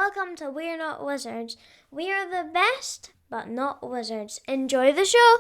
Welcome to We're Not Wizards. We are the best, but not wizards. Enjoy the show!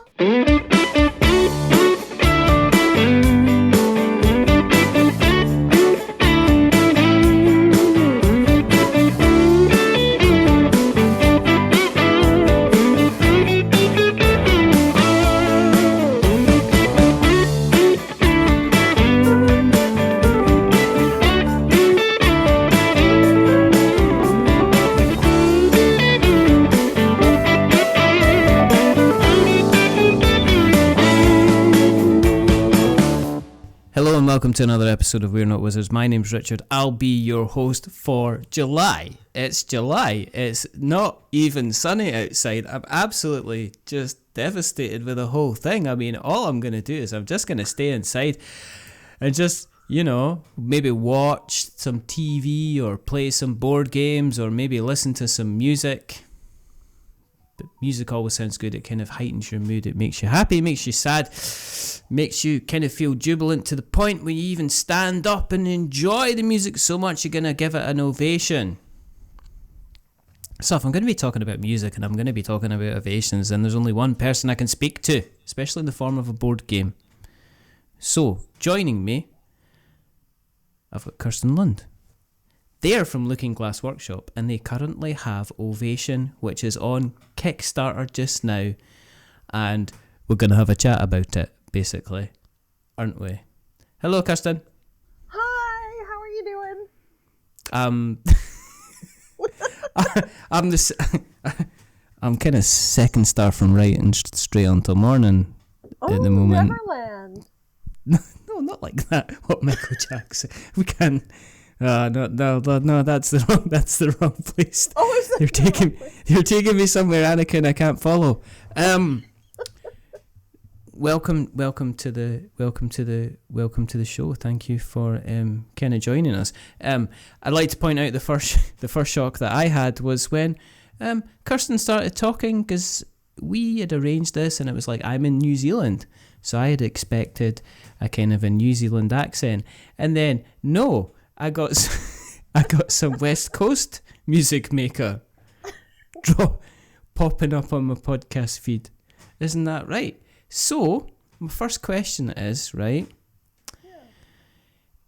Hello and welcome to another episode of We're Not Wizards. My name's Richard. I'll be your host for July. It's July. It's not even sunny outside. I'm absolutely just devastated with the whole thing. I mean, all I'm going to do is I'm just going to stay inside and just, maybe watch some TV or play some board games or maybe listen to some music. But music always sounds good. It kind of heightens your mood. It makes you happy, it makes you sad, makes you kind of feel jubilant to the point where you even stand up and enjoy the music so much you're going to give it an ovation. So if I'm going to be talking about music and I'm going to be talking about ovations, then there's only one person I can speak to, especially in the form of a board game. So, joining me, I've got Kirsten Lunde. They're from Looking Glass Workshop and they currently have Ovation, which is on Kickstarter just now, and we're going to have a chat about it, basically, aren't we? Hello, Kirsten. Hi, how are you doing? I'm kind of second star from right and straight until morning at the moment. Neverland. No, not like that. What Michael Jackson? We can. No, that's the wrong place. Oh, is that You're taking me somewhere, Anakin, I can't follow. Welcome to the show. Thank you for kind of joining us. I'd like to point out the first shock that I had was when Kirsten started talking, because we had arranged this and it was like, I'm in New Zealand, so I had expected a kind of a New Zealand accent, and then no. I got some West Coast music maker popping up on my podcast feed. Isn't that right? So, my first question is, right,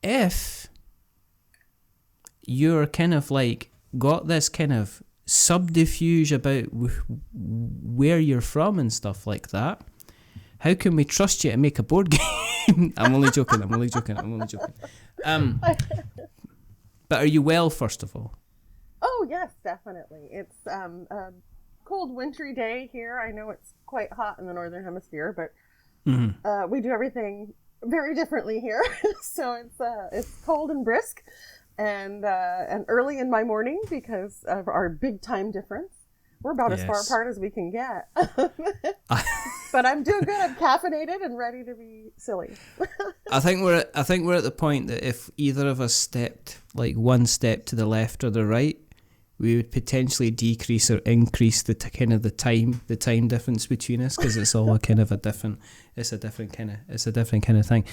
if you're kind of like got this kind of subterfuge about where you're from and stuff like that, how can we trust you to make a board game? I'm only joking. But are you well, first of all? Oh, yes, definitely. It's a cold, wintry day here. I know it's quite hot in the Northern Hemisphere, but we do everything very differently here. So it's cold and brisk and early in my morning because of our big time difference. We're about as far apart as we can get. But I'm doing good. I'm caffeinated and ready to be silly. I think we're at the point that if either of us stepped like one step to the left or the right, we would potentially decrease or increase the kind of the time difference between us, because it's all a kind of a different kind of thing.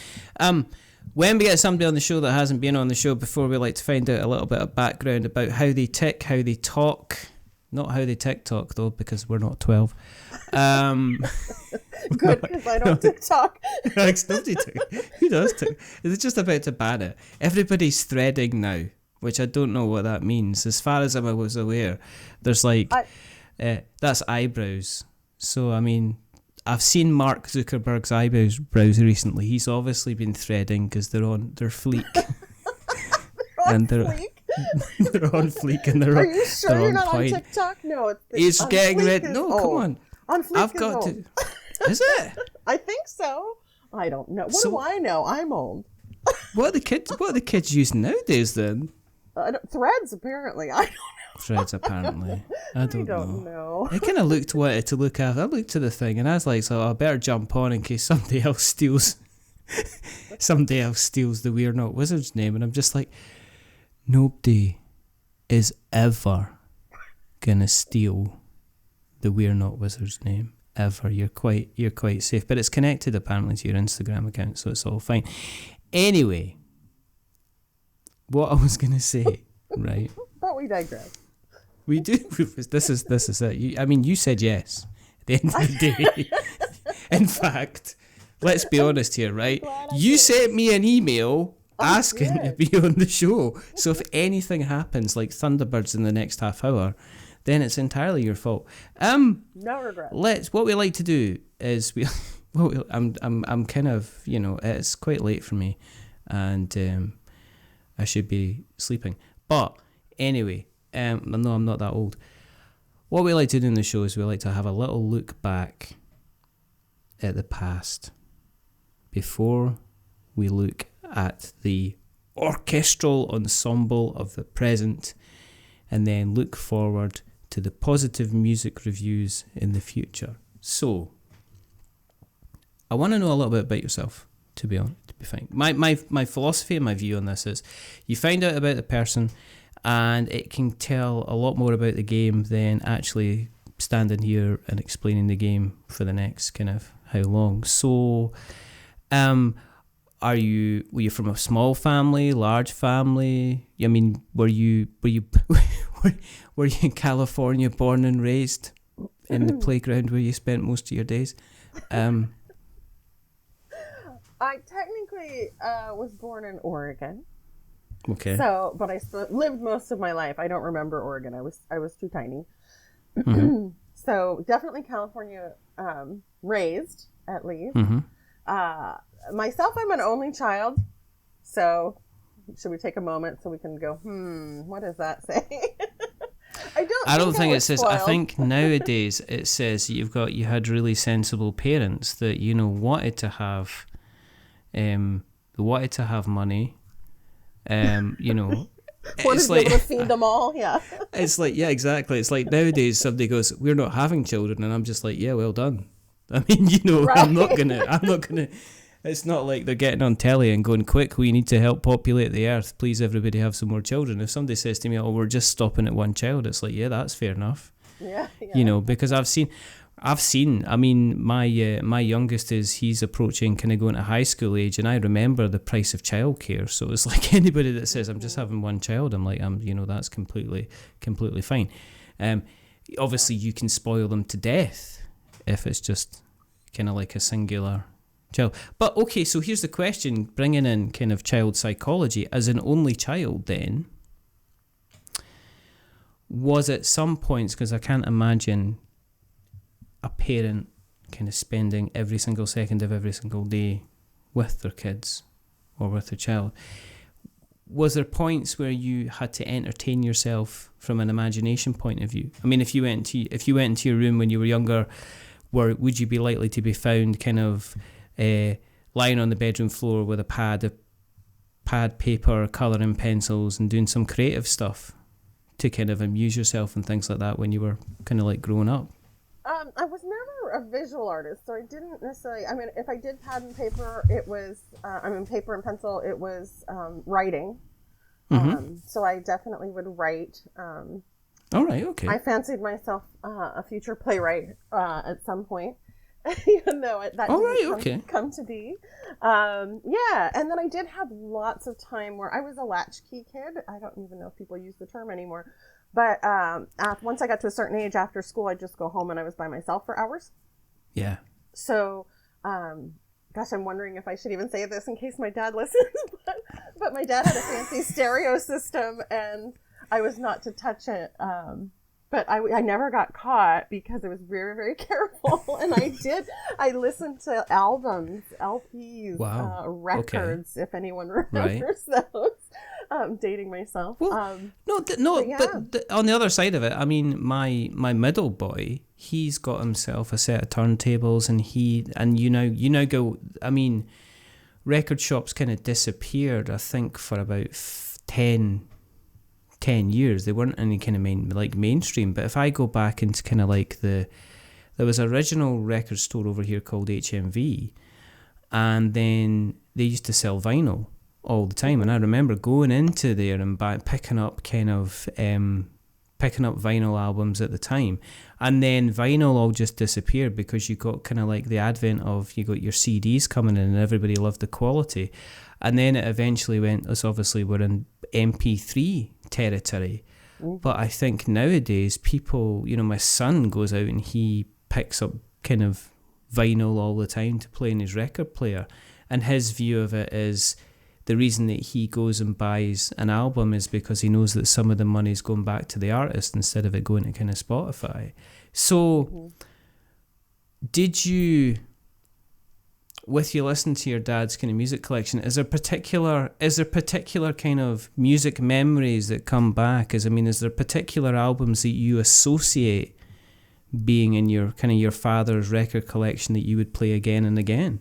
When we get somebody on the show that hasn't been on the show before, we like to find out a little bit of background about how they tick, how they talk. Not how they TikTok, though, because we're not 12. Good, because I don't TikTok. Who does TikTok? It's just about to ban it. Everybody's threading now, which I don't know what that means. As far as I was aware, there's that's eyebrows. So, I mean, I've seen Mark Zuckerberg's eyebrows recently. He's obviously been threading because they're fleek. They're on fleek and they're on point. Are you sure you're not on TikTok? No, it's getting red. No, come on. On fleek I've got to. Is it? I think so. I don't know. What do I know? I'm old. What are the kids using nowadays then? Threads, apparently. I don't know. Threads, apparently. I don't know. I kind of wanted to look at. I looked to the thing and I was like, so I better jump on in case somebody else steals the We're Not Wizards name, and I'm just like, nobody is ever gonna steal the We're Not Wizards name ever. You're quite safe, but it's connected apparently to your Instagram account, so it's all fine. Anyway, what I was gonna say, right? But we digress. We do. This is it. You said yes at the end of the day. In fact, let's be honest here, right? You sent me an email asking to be on the show. So if anything happens, like Thunderbirds in the next half hour, then it's entirely your fault. No regrets. What we like to do is I'm kind of, it's quite late for me, and I should be sleeping. But anyway, no, I'm not that old. What we like to do in the show is we like to have a little look back at the past before we look at the orchestral ensemble of the present, and then look forward to the positive music reviews in the future. So, I want to know a little bit about yourself, to be frank. My philosophy and my view on this is, you find out about the person, and it can tell a lot more about the game than actually standing here and explaining the game for the next kind of how long. So, were you from a small family, large family? I mean, were you were you in California, born and raised in the playground where you spent most of your days? I technically was born in Oregon. Okay. So, but I lived most of my life. I don't remember Oregon. I was too tiny. Mm-hmm. So definitely California, raised at least. Mm-hmm. Myself, I'm an only child. So should we take a moment so we can go, what does that say? I don't think it says. I think nowadays it says you had really sensible parents that wanted to have money. Wanted It's to be like able to feed them all. Yeah. It's like, yeah, exactly. It's like nowadays somebody goes, "We're not having children," and I'm just like, "Yeah, well done." I mean, Right. I'm not gonna. It's not like they're getting on telly and going, "Quick, we need to help populate the earth. Please, everybody have some more children." If somebody says to me, "Oh, we're just stopping at one child," it's like, yeah, that's fair enough. Yeah. Because I've seen. I mean, my youngest he's approaching kind of going to high school age, and I remember the price of childcare. So it's like anybody that says I'm just having one child, I'm like, that's completely fine. Obviously you can spoil them to death if it's just kind of like a singular child. But okay, so here's the question, bringing in kind of child psychology. As an only child then, was at some points, because I can't imagine a parent kind of spending every single second of every single day with their kids or with their child, was there points where you had to entertain yourself from an imagination point of view? I mean, if you went into your room when you were younger, would you be likely to be found kind of lying on the bedroom floor with a pad, paper, colouring pencils, and doing some creative stuff to kind of amuse yourself and things like that when you were kind of like growing up? I was never a visual artist, so I didn't necessarily. I mean, if I did pad and paper, it was. Paper and pencil. It was writing. Mm-hmm. So I definitely would write. All right. Okay. I fancied myself a future playwright at some point, even though that didn't come to be. Yeah, and then I did have lots of time where I was a latchkey kid. I don't even know if people use the term anymore. But once I got to a certain age after school, I'd just go home and I was by myself for hours. Yeah. So, gosh, I'm wondering if I should even say this in case my dad listens. But my dad had a fancy stereo system and I was not to touch it. But I never got caught because I was very, very careful. And I listened to albums, LPs, wow. records, if anyone remembers those. Dating myself. Well, but on the other side of it, I mean, my middle boy, he's got himself a set of turntables, and you now go. I mean, record shops kind of disappeared. I think for about 10 years, they weren't any kind of mainstream. But if I go back into kind of like there was an original record store over here called HMV, and then they used to sell vinyl all the time, and I remember going into there and picking up vinyl albums at the time, and then vinyl all just disappeared because you got kind of like the advent of, you got your CDs coming in and everybody loved the quality, and then it eventually went, as obviously we're in MP3 territory, But I think nowadays people, my son goes out and he picks up kind of vinyl all the time to play in his record player. And his view of it is the reason that he goes and buys an album is because he knows that some of the money is going back to the artist instead of it going to kind of Spotify. So did you, with you listening to your dad's kind of music collection, is there particular kind of music memories that come back? Is there particular albums that you associate being in your kind of your father's record collection that you would play again and again?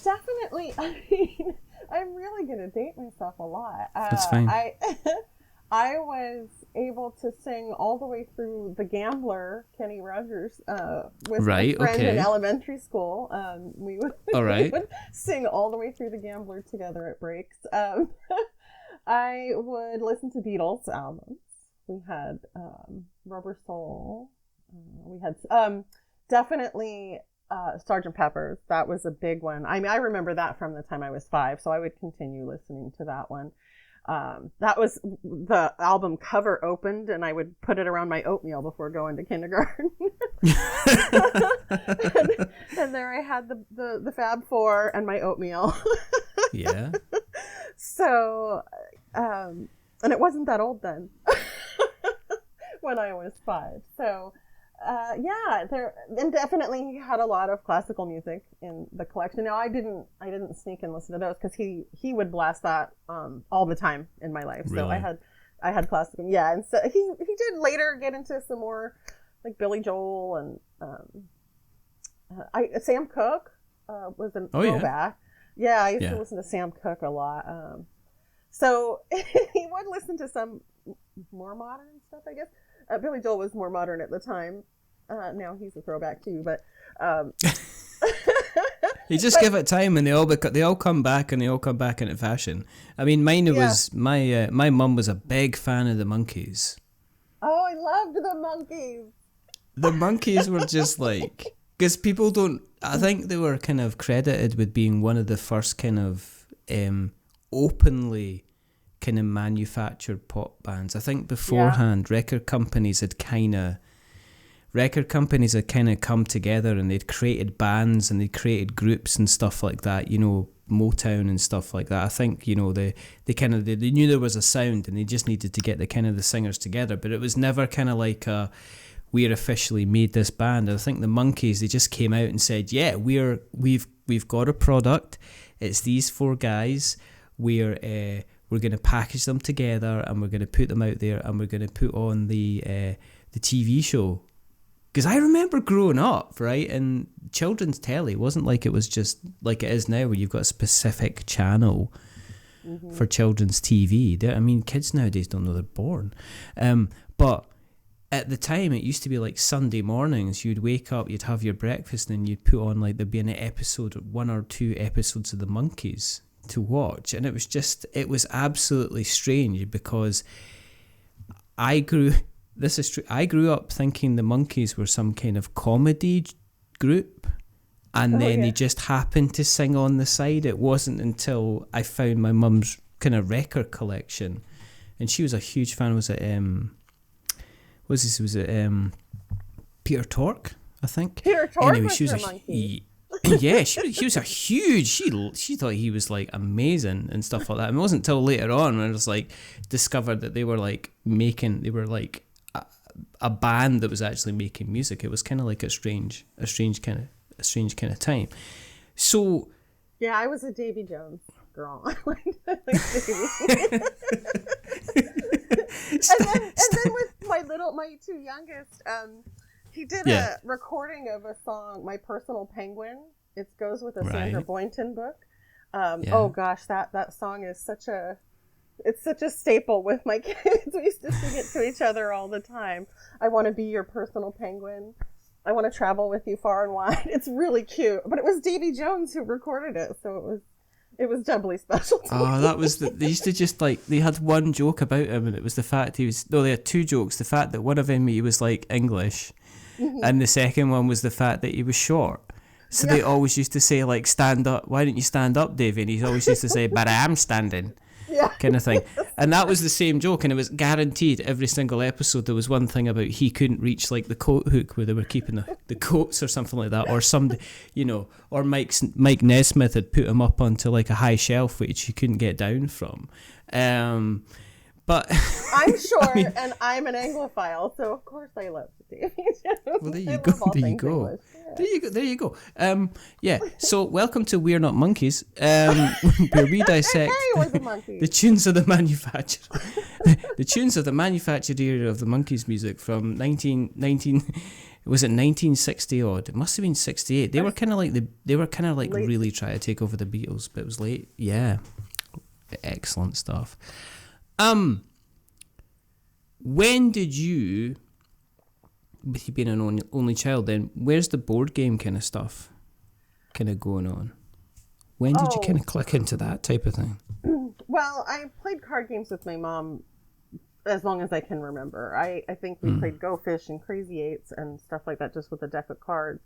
Definitely. I mean, I'm really going to date myself a lot. That's fine. I was able to sing all the way through The Gambler, Kenny Rogers, with a friend in elementary school. We would sing all the way through The Gambler together at breaks. I would listen to Beatles albums. We had Rubber Soul. We had definitely Sgt. Pepper's. That was a big one. I mean, I remember that from the time I was 5, so I would continue listening to that one. That was the album cover opened, and I would put it around my oatmeal before going to kindergarten. and there I had the Fab Four and my oatmeal. Yeah. So, and it wasn't that old then when I was 5. So, and definitely had a lot of classical music in the collection. Now, I didn't sneak and listen to those because he would blast that all the time in my life. Really? So I had classical, and so he did later get into some more like Billy Joel and Sam Cooke was a throwback. Yeah, I used to listen to Sam Cooke a lot. So he would listen to some more modern stuff, I guess. Billy Joel was more modern at the time. Now he's a throwback too, but you just give it time, and they all come back, and they all come back into fashion. I mean, was my mum was a big fan of the Monkees. Oh, I loved the Monkees. The Monkees were just like, because people don't. I think they were kind of credited with being one of the first kind of openly kind of manufactured pop bands. I think beforehand record companies had kind of come together, and they'd created bands and they'd created groups and stuff like that, Motown and stuff like that. I think they knew there was a sound, and they just needed to get the singers together, but it was never kind of like we're officially made this band. I think the Monkees, they just came out and said, yeah, we've got a product, it's these 4 guys, we're going to package them together, and we're going to put them out there, and we're going to put on the TV show. Because I remember growing up, right, and children's telly wasn't like it was just like it is now, where you've got a specific channel for children's TV. I mean, kids nowadays don't know they're born. But at the time, it used to be like Sunday mornings. You'd wake up, you'd have your breakfast, and you'd put on there'd be an episode, 1 or 2 episodes of the Monkees to watch, and it was absolutely strange, because I grew up thinking the Monkees were some kind of comedy group, and then they just happened to sing on the side. It wasn't until I found my mum's kind of record collection, and she was a huge fan. Was it Peter Tork, I think? Peter Tork was your Monkee. Yeah, she was a huge. She thought he was like amazing and stuff like that. And it wasn't until later on when I was like discovered that they were like a band that was actually making music. It was kind of like a strange kind of time. So yeah, I was a Davy Jones girl. And then with my 2 youngest, he did a recording of a song, My Personal Penguin. It goes with a Sandra Boynton book. Oh gosh, that song is such a staple with my kids. We used to sing it to each other all the time. I want to be your personal penguin. I want to travel with you far and wide. It's really cute. But it was Davy Jones who recorded it, so it was doubly special to me. That was they used to just they had one joke about him, and it was the fact they had 2 jokes. The fact that one of them he was like English, and the second one was the fact that he was short. So they always used to say like, stand up, why don't you stand up, Davy? And he always used to say, but I am standing. kind of thing. And that was the same joke, and it was guaranteed every single episode there was one thing about he couldn't reach like the coat hook where they were keeping the coats or something like that, or somebody, or Mike Nesmith had put him up onto like a high shelf which he couldn't get down from. But I'm sure, and I'm an Anglophile, so of course I love the TV shows. Well, there you go. There you go. Yeah. There you go. Yeah. So welcome to We're Not Monkees, where we dissect We're the Monkees. the tunes of the manufacturer, the tunes of the manufactured era of the Monkees music from 19. Was it 1960 odd? It must have been 68. They were kind of like late. Really trying to take over the Beatles, but it was late. Yeah. Excellent stuff. When did you, with you being an only child then, where's the board game kind of stuff kind of going on? When did you kind of click into that type of thing? Well, I played card games with my mom as long as I can remember. I think we played Go Fish and Crazy Eights and stuff like that, just with a deck of cards.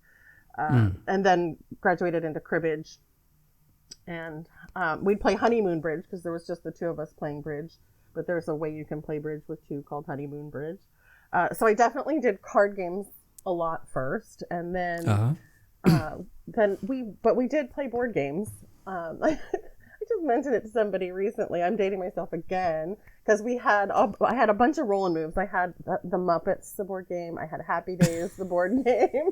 And then graduated into cribbage. And we'd play Honeymoon Bridge because there was just the two of us playing bridge. But there's a way you can play bridge with two called Honeymoon Bridge. So I definitely did card games a lot first, and then we did play board games. I just mentioned it to somebody recently. I'm dating myself again because I had a bunch of rolling moves. I had the Muppets, the board game. I had Happy Days, the board game.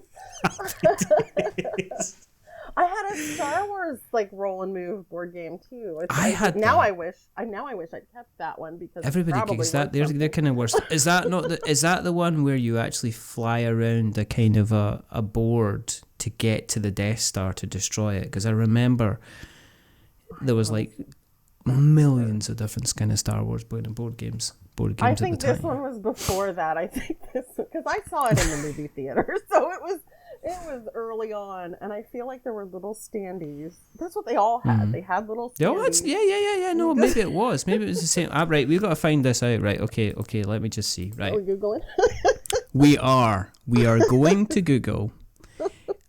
I had a Star Wars like roll and move board game too. I wish I'd kept that one because everybody gets that. They're kind of worse. Is that the one where you actually fly around a kind of a board to get to the Death Star to destroy it? Because I remember there was like millions of different kind of Star Wars board games. I think this one was before that. I think this because I saw it in the movie theater, so it was early on, and I feel like there were little standees. That's what they all had. They had little standees. Yeah. No, maybe it was. Maybe it was the same. Right, we've got to find this out. Right, okay. Let me just see. Right. Are we Googling? We are going to Google,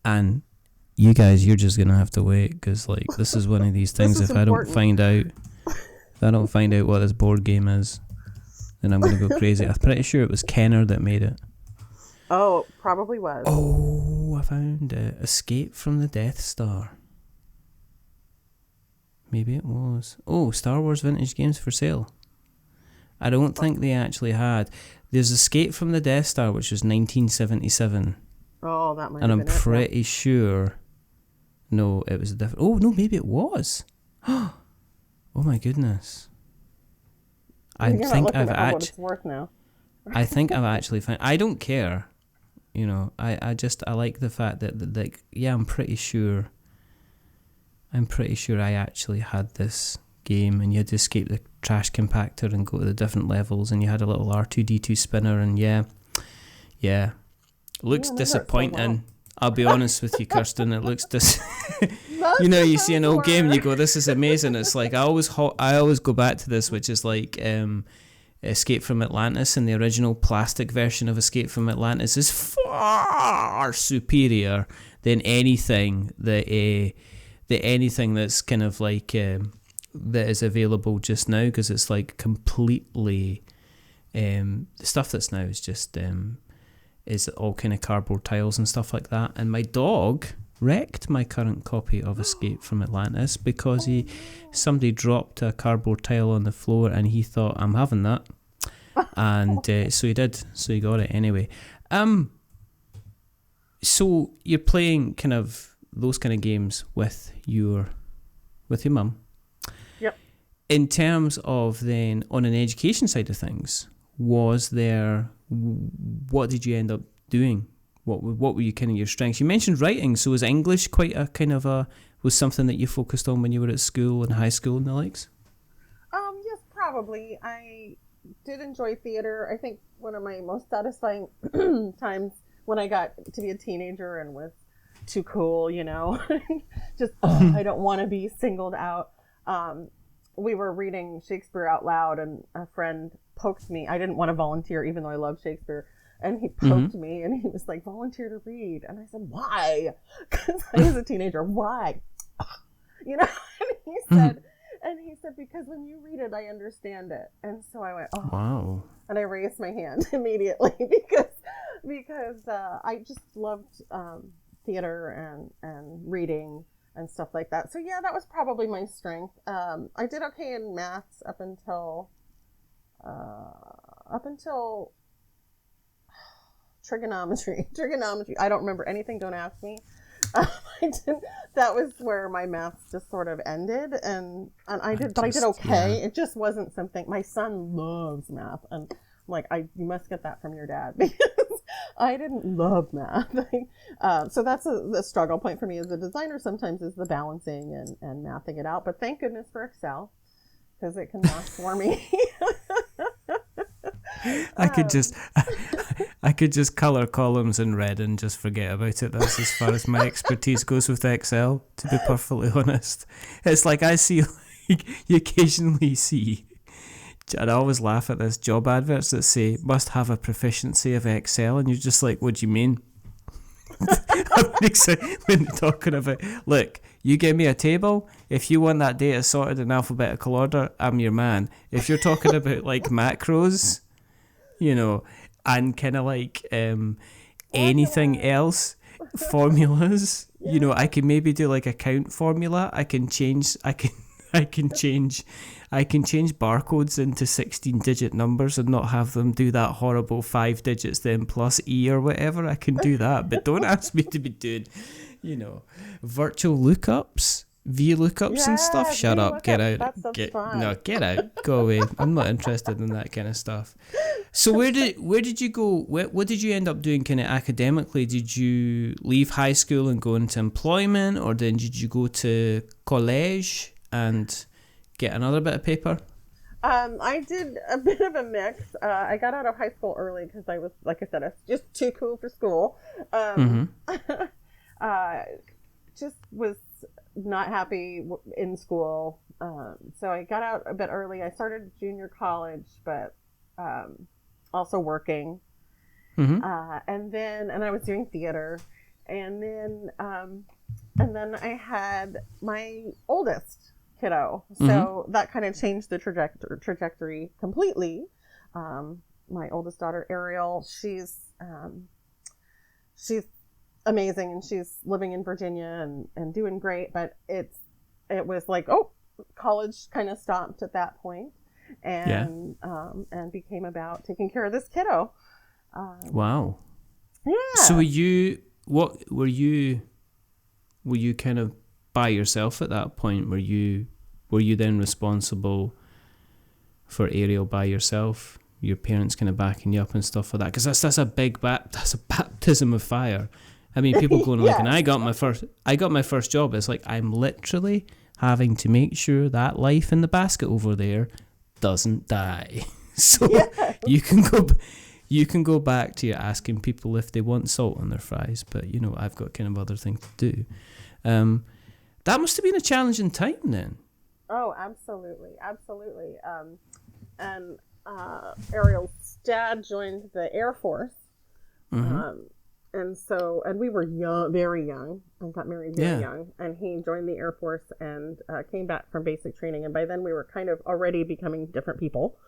and you guys, you're just gonna have to wait because like this is one of these things. If I don't find out what this board game is, then I'm gonna go crazy. I'm pretty sure it was Kenner that made it. Oh, probably was. Oh, I found it. Escape from the Death Star. Maybe it was. Oh, Star Wars vintage games for sale. I don't think they actually had. There's Escape from the Death Star, which was 1977. Oh, that might and have I'm been pretty sure. No, it was a different. Oh no, maybe it was. Oh my goodness. I think I've actually. What it's worth now. I think I've actually found. I don't care. I like the fact that like I'm pretty sure I actually had this game, and you had to escape the trash compactor and go to the different levels, and you had a little R2D2 spinner, and yeah, it looks disappointing. I'll be honest with you, Kirsten. It looks you see an old game and you go, "This is amazing." It's like I always go back to this, which is like Escape from Atlantis, and the original plastic version of Escape from Atlantis is far superior than anything that's kind of like that is available just now, because it's like completely the stuff that's now is just is all kind of cardboard tiles and stuff like that. And my dog wrecked my current copy of Escape from Atlantis because somebody dropped a cardboard tile on the floor and he thought, I'm having that. And so he did. So he got it anyway. So you're playing kind of those kind of games with your mum. Yep. In terms of then on an education side of things, what did you end up doing? What were you kind of your strengths? You mentioned writing, so was English quite a kind of was something that you focused on when you were at school and high school and the likes? Yes, probably. I did enjoy theater. I think one of my most satisfying times when I got to be a teenager and was too cool, just I don't want to be singled out. We were reading Shakespeare out loud, and a friend poked me. I didn't want to volunteer, even though I love Shakespeare. And he poked me, and he was like, volunteer to read. And I said, why? Because I was a teenager. Why? And he said, And he said, because when you read it, I understand it. And so I went, oh. Wow. And I raised my hand immediately because I just loved theater and reading and stuff like that. So yeah, that was probably my strength. I did okay in maths up until trigonometry. I don't remember anything. Don't ask me. That was where my maths just sort of ended, and I did okay. Yeah. It just wasn't something. My son loves math, and I'm like, you must get that from your dad, because I didn't love math. So that's the struggle point for me as a designer. Sometimes is the balancing and mathing it out. But thank goodness for Excel, because it can math for me. I could just color columns in red and just forget about it. That's as far as my expertise goes with Excel, to be perfectly honest. It's like I see, like, you occasionally see, and I always laugh at this, job adverts that say, must have a proficiency of Excel, and you're just like, what do you mean? I'm excited when they're talking about, look, you give me a table, if you want that data sorted in alphabetical order, I'm your man. If you're talking about like macros, you know, and kind of like anything else, formulas, you know, I can maybe do like a count formula. I can change barcodes into 16-digit numbers and not have them do that horrible 5 digits then plus E or whatever. I can do that, but don't ask me to be doing, you know, virtual lookups, VLOOKUPs and stuff. Shut up, get out. Get out, go away. I'm not interested in that kind of stuff. So where did you go? What did you end up doing kind of academically? Did you leave high school and go into employment, or then did you go to college and get another bit of paper? I did a bit of a mix. I got out of high school early because I was, like I said, I was just too cool for school. Just was not happy in school. So I got out a bit early. I started junior college, but also working. And I was doing theater. And then I had my oldest kiddo. So that kind of changed the trajectory completely. My oldest daughter, Ariel, she's amazing, and she's living in Virginia and doing great, but it was like, college kind of stopped at that point, and became about taking care of this kiddo. Wow. Yeah. So were you kind of by yourself at that point? Were you then responsible for Ariel by yourself? Your parents kind of backing you up and stuff like that? Because that's a baptism of fire. I mean, people going like, and I got my first job. It's like, I'm literally having to make sure that life in the basket over there doesn't die. So you can go back to your asking people if they want salt on their fries, but you know, I've got kind of other things to do. That must have been a challenging time then. Oh, absolutely. And Ariel's dad joined the Air Force. And we were young, very young, and got married very young. And he joined the Air Force and came back from basic training. And by then we were kind of already becoming different people.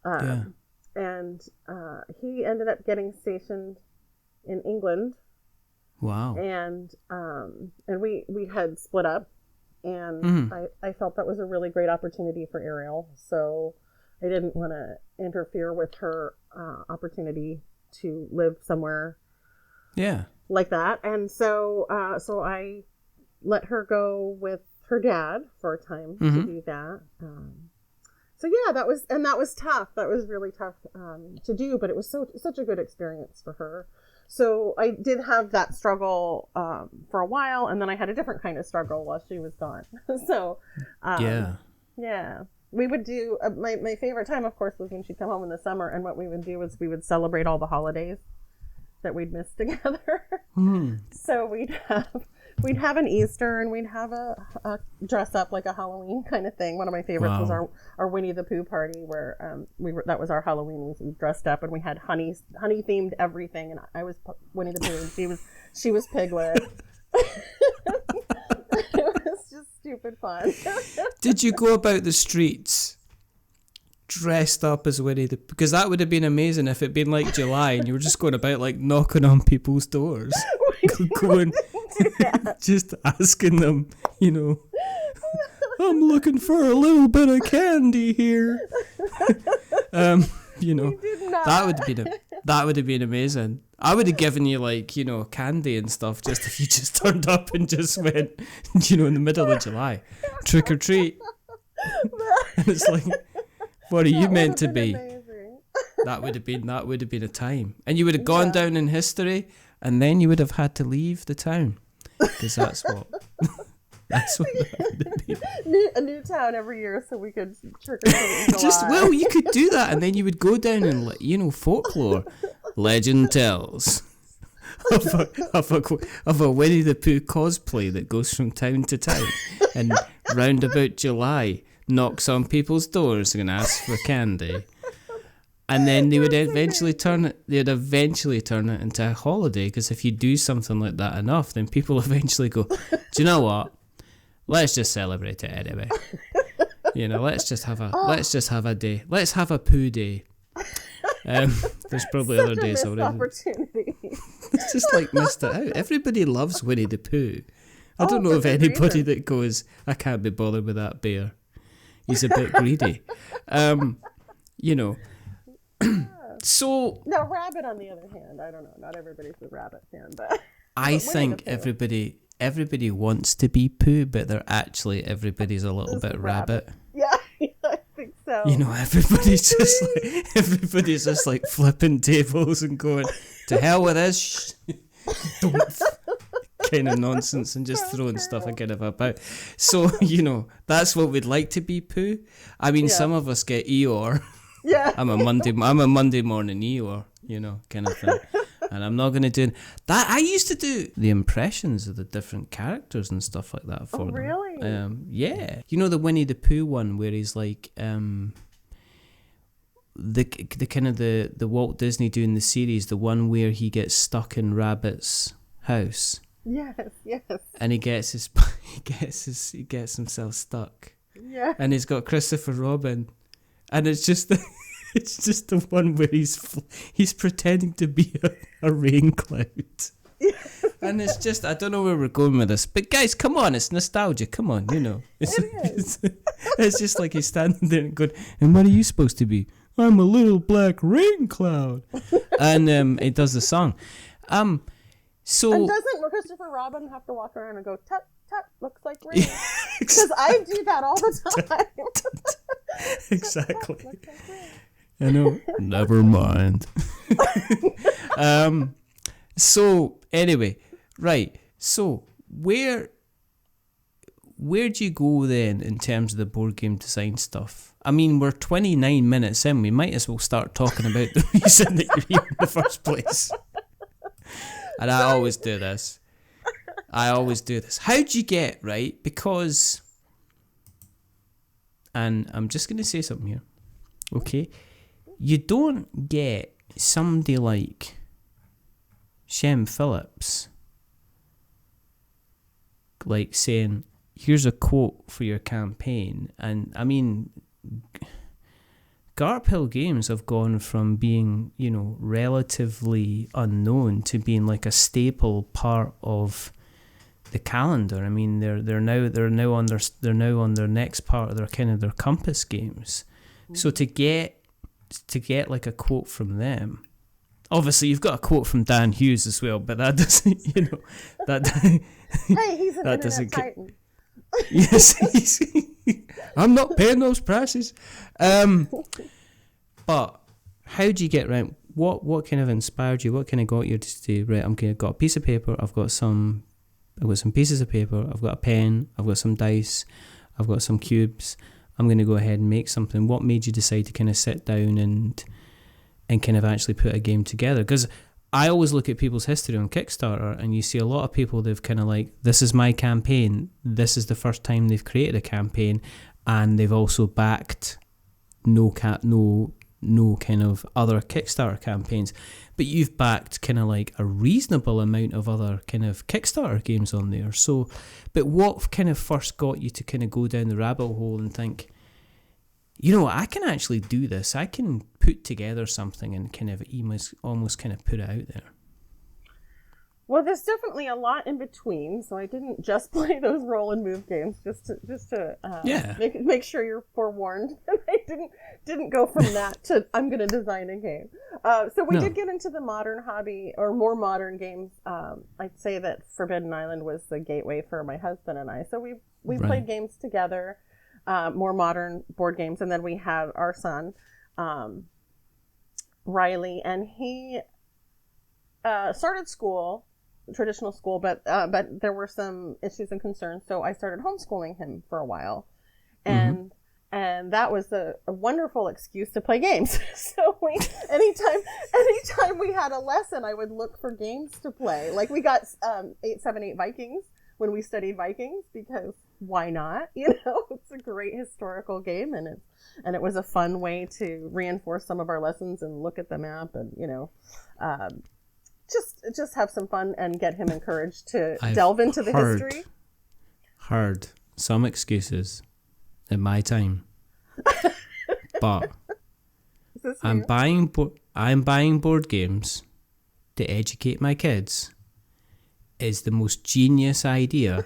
And he ended up getting stationed in England. Wow. And we had split up, and I felt that was a really great opportunity for Ariel. So I didn't want to interfere with her opportunity to live somewhere like that. And so I let her go with her dad for a time to do that. So yeah, that was tough. That was really tough to do, but it was such a good experience for her. So I did have that struggle for a while, and then I had a different kind of struggle while she was gone. So we would do my favorite time, of course, was when she'd come home in the summer, and what we would do was we would celebrate all the holidays that we'd missed together. So we'd have an Easter, and we'd have a dress up like a Halloween kind of thing. One of my favorites was our Winnie the Pooh party, where that was our Halloween. We dressed up, and we had honey themed everything, and I was Winnie the Pooh, and she was Piglet. It was just stupid fun. Did you go about the streets dressed up as Winnie the Pooh? Because that would have been amazing if it'd been like July and you were just going about like knocking on people's doors, going, just asking them, you know, I'm looking for a little bit of candy here. You know, that would have been amazing. I would have given you like, you know, candy and stuff just if you just turned up and just went, you know, in the middle of July, trick or treat. And it's like, what are you meant to be? Amazing. That would have been a time, and you would have gone down in history, and then you would have had to leave the town, because that's what that would have been. A new town every year, so we could trick or treat in July. You could do that, and then you would go down and, you know, folklore, legend tells of a Winnie the Pooh cosplay that goes from town to town, and round about July knocks on people's doors and asks for candy. And then they would eventually turn it into a holiday, because if you do something like that enough, then people eventually go, do you know what? Let's just celebrate it anyway. You know, let's just have a day. Let's have a Pooh day. There's probably other days already. Opportunity. It's just like missed it out. Everybody loves Winnie the Pooh. I don't know of anybody that goes, I can't be bothered with that bear. He's a bit greedy. You know. So now, rabbit, on the other hand, I don't know. Not everybody's a rabbit fan, but I think everybody wants to be Pooh, but they're actually everybody's a little bit rabbit. Yeah, I think so. You know, everybody's just like flipping tables and going, to hell with this kind of nonsense, and just throwing stuff kind of about. So, you know, that's what we'd like to be, Pooh. I mean, some of us get Eeyore. Yeah. I'm a Monday morning Eeyore, you know, kind of thing. And I'm not going to do that. I used to do the impressions of the different characters and stuff like that for them. Really? Yeah. You know the Winnie the Pooh one where he's like the kind of the Walt Disney doing the series, the one where he gets stuck in Rabbit's house. Yes. And he gets himself stuck. Yeah. And he's got Christopher Robin. And it's just the one where he's pretending to be a rain cloud. And it's just, I don't know where we're going with this. But guys, come on, it's nostalgia. Come on, you know. It's just like he's standing there and going, and what are you supposed to be? I'm a little black rain cloud. And he does the song. So and doesn't Christopher Robin have to walk around and go, tut, tut, looks like rain? Because I do that all the time. Exactly. I know. Never mind. So anyway, right. So where do you go then in terms of the board game design stuff? I mean, we're 29 minutes in. We might as well start talking about the reason that you're here in the first place. And I always do this. How'd you get, right? Because, and I'm just going to say something here, okay? You don't get somebody like Shem Phillips, like saying, here's a quote for your campaign. And I mean, Garp Hill Games have gone from being, you know, relatively unknown to being like a staple part of the calendar. I mean, they're now on their next part of their Compass games. So to get like a quote from them, obviously you've got a quote from Dan Hughes as well, but that doesn't, you know, that hey, he's an internet titan. Yes, I'm not paying those prices. But how do you get around? What kind of inspired you? What kind of got you to say, right? I've got a piece of paper. I've got some pieces of paper. I've got a pen. I've got some dice. I've got some cubes. I'm going to go ahead and make something. What made you decide to kind of sit down and kind of actually put a game together? Because I always look at people's history on Kickstarter, and you see a lot of people, they've kind of like, this is my campaign. This is the first time they've created a campaign, and they've also backed no no kind of other Kickstarter campaigns, but you've backed kind of like a reasonable amount of other kind of Kickstarter games on there. So, but what kind of first got you to kind of go down the rabbit hole and think, you know, I can actually do this. I can put together something and kind of almost kind of put it out there. Well, there's definitely a lot in between, so I didn't just play those roll and move games just to make sure you're forewarned. I didn't go from that to I'm going to design a game. So we did get into the modern hobby, or more modern games. I'd say that Forbidden Island was the gateway for my husband and I. So we played games together, more modern board games, and then we had our son, Riley, and he started school. Traditional school, but there were some issues and concerns, so I started homeschooling him for a while, and that was a wonderful excuse to play games. So anytime we had a lesson, I would look for games to play. Like we got 878 Vikings when we studied Vikings, because why not? You know, it's a great historical game, and it was a fun way to reinforce some of our lessons and look at the map, and you know. Just have some fun and get him encouraged to delve into the history. Heard some excuses in my time, but I'm buying board games to educate my kids is the most genius idea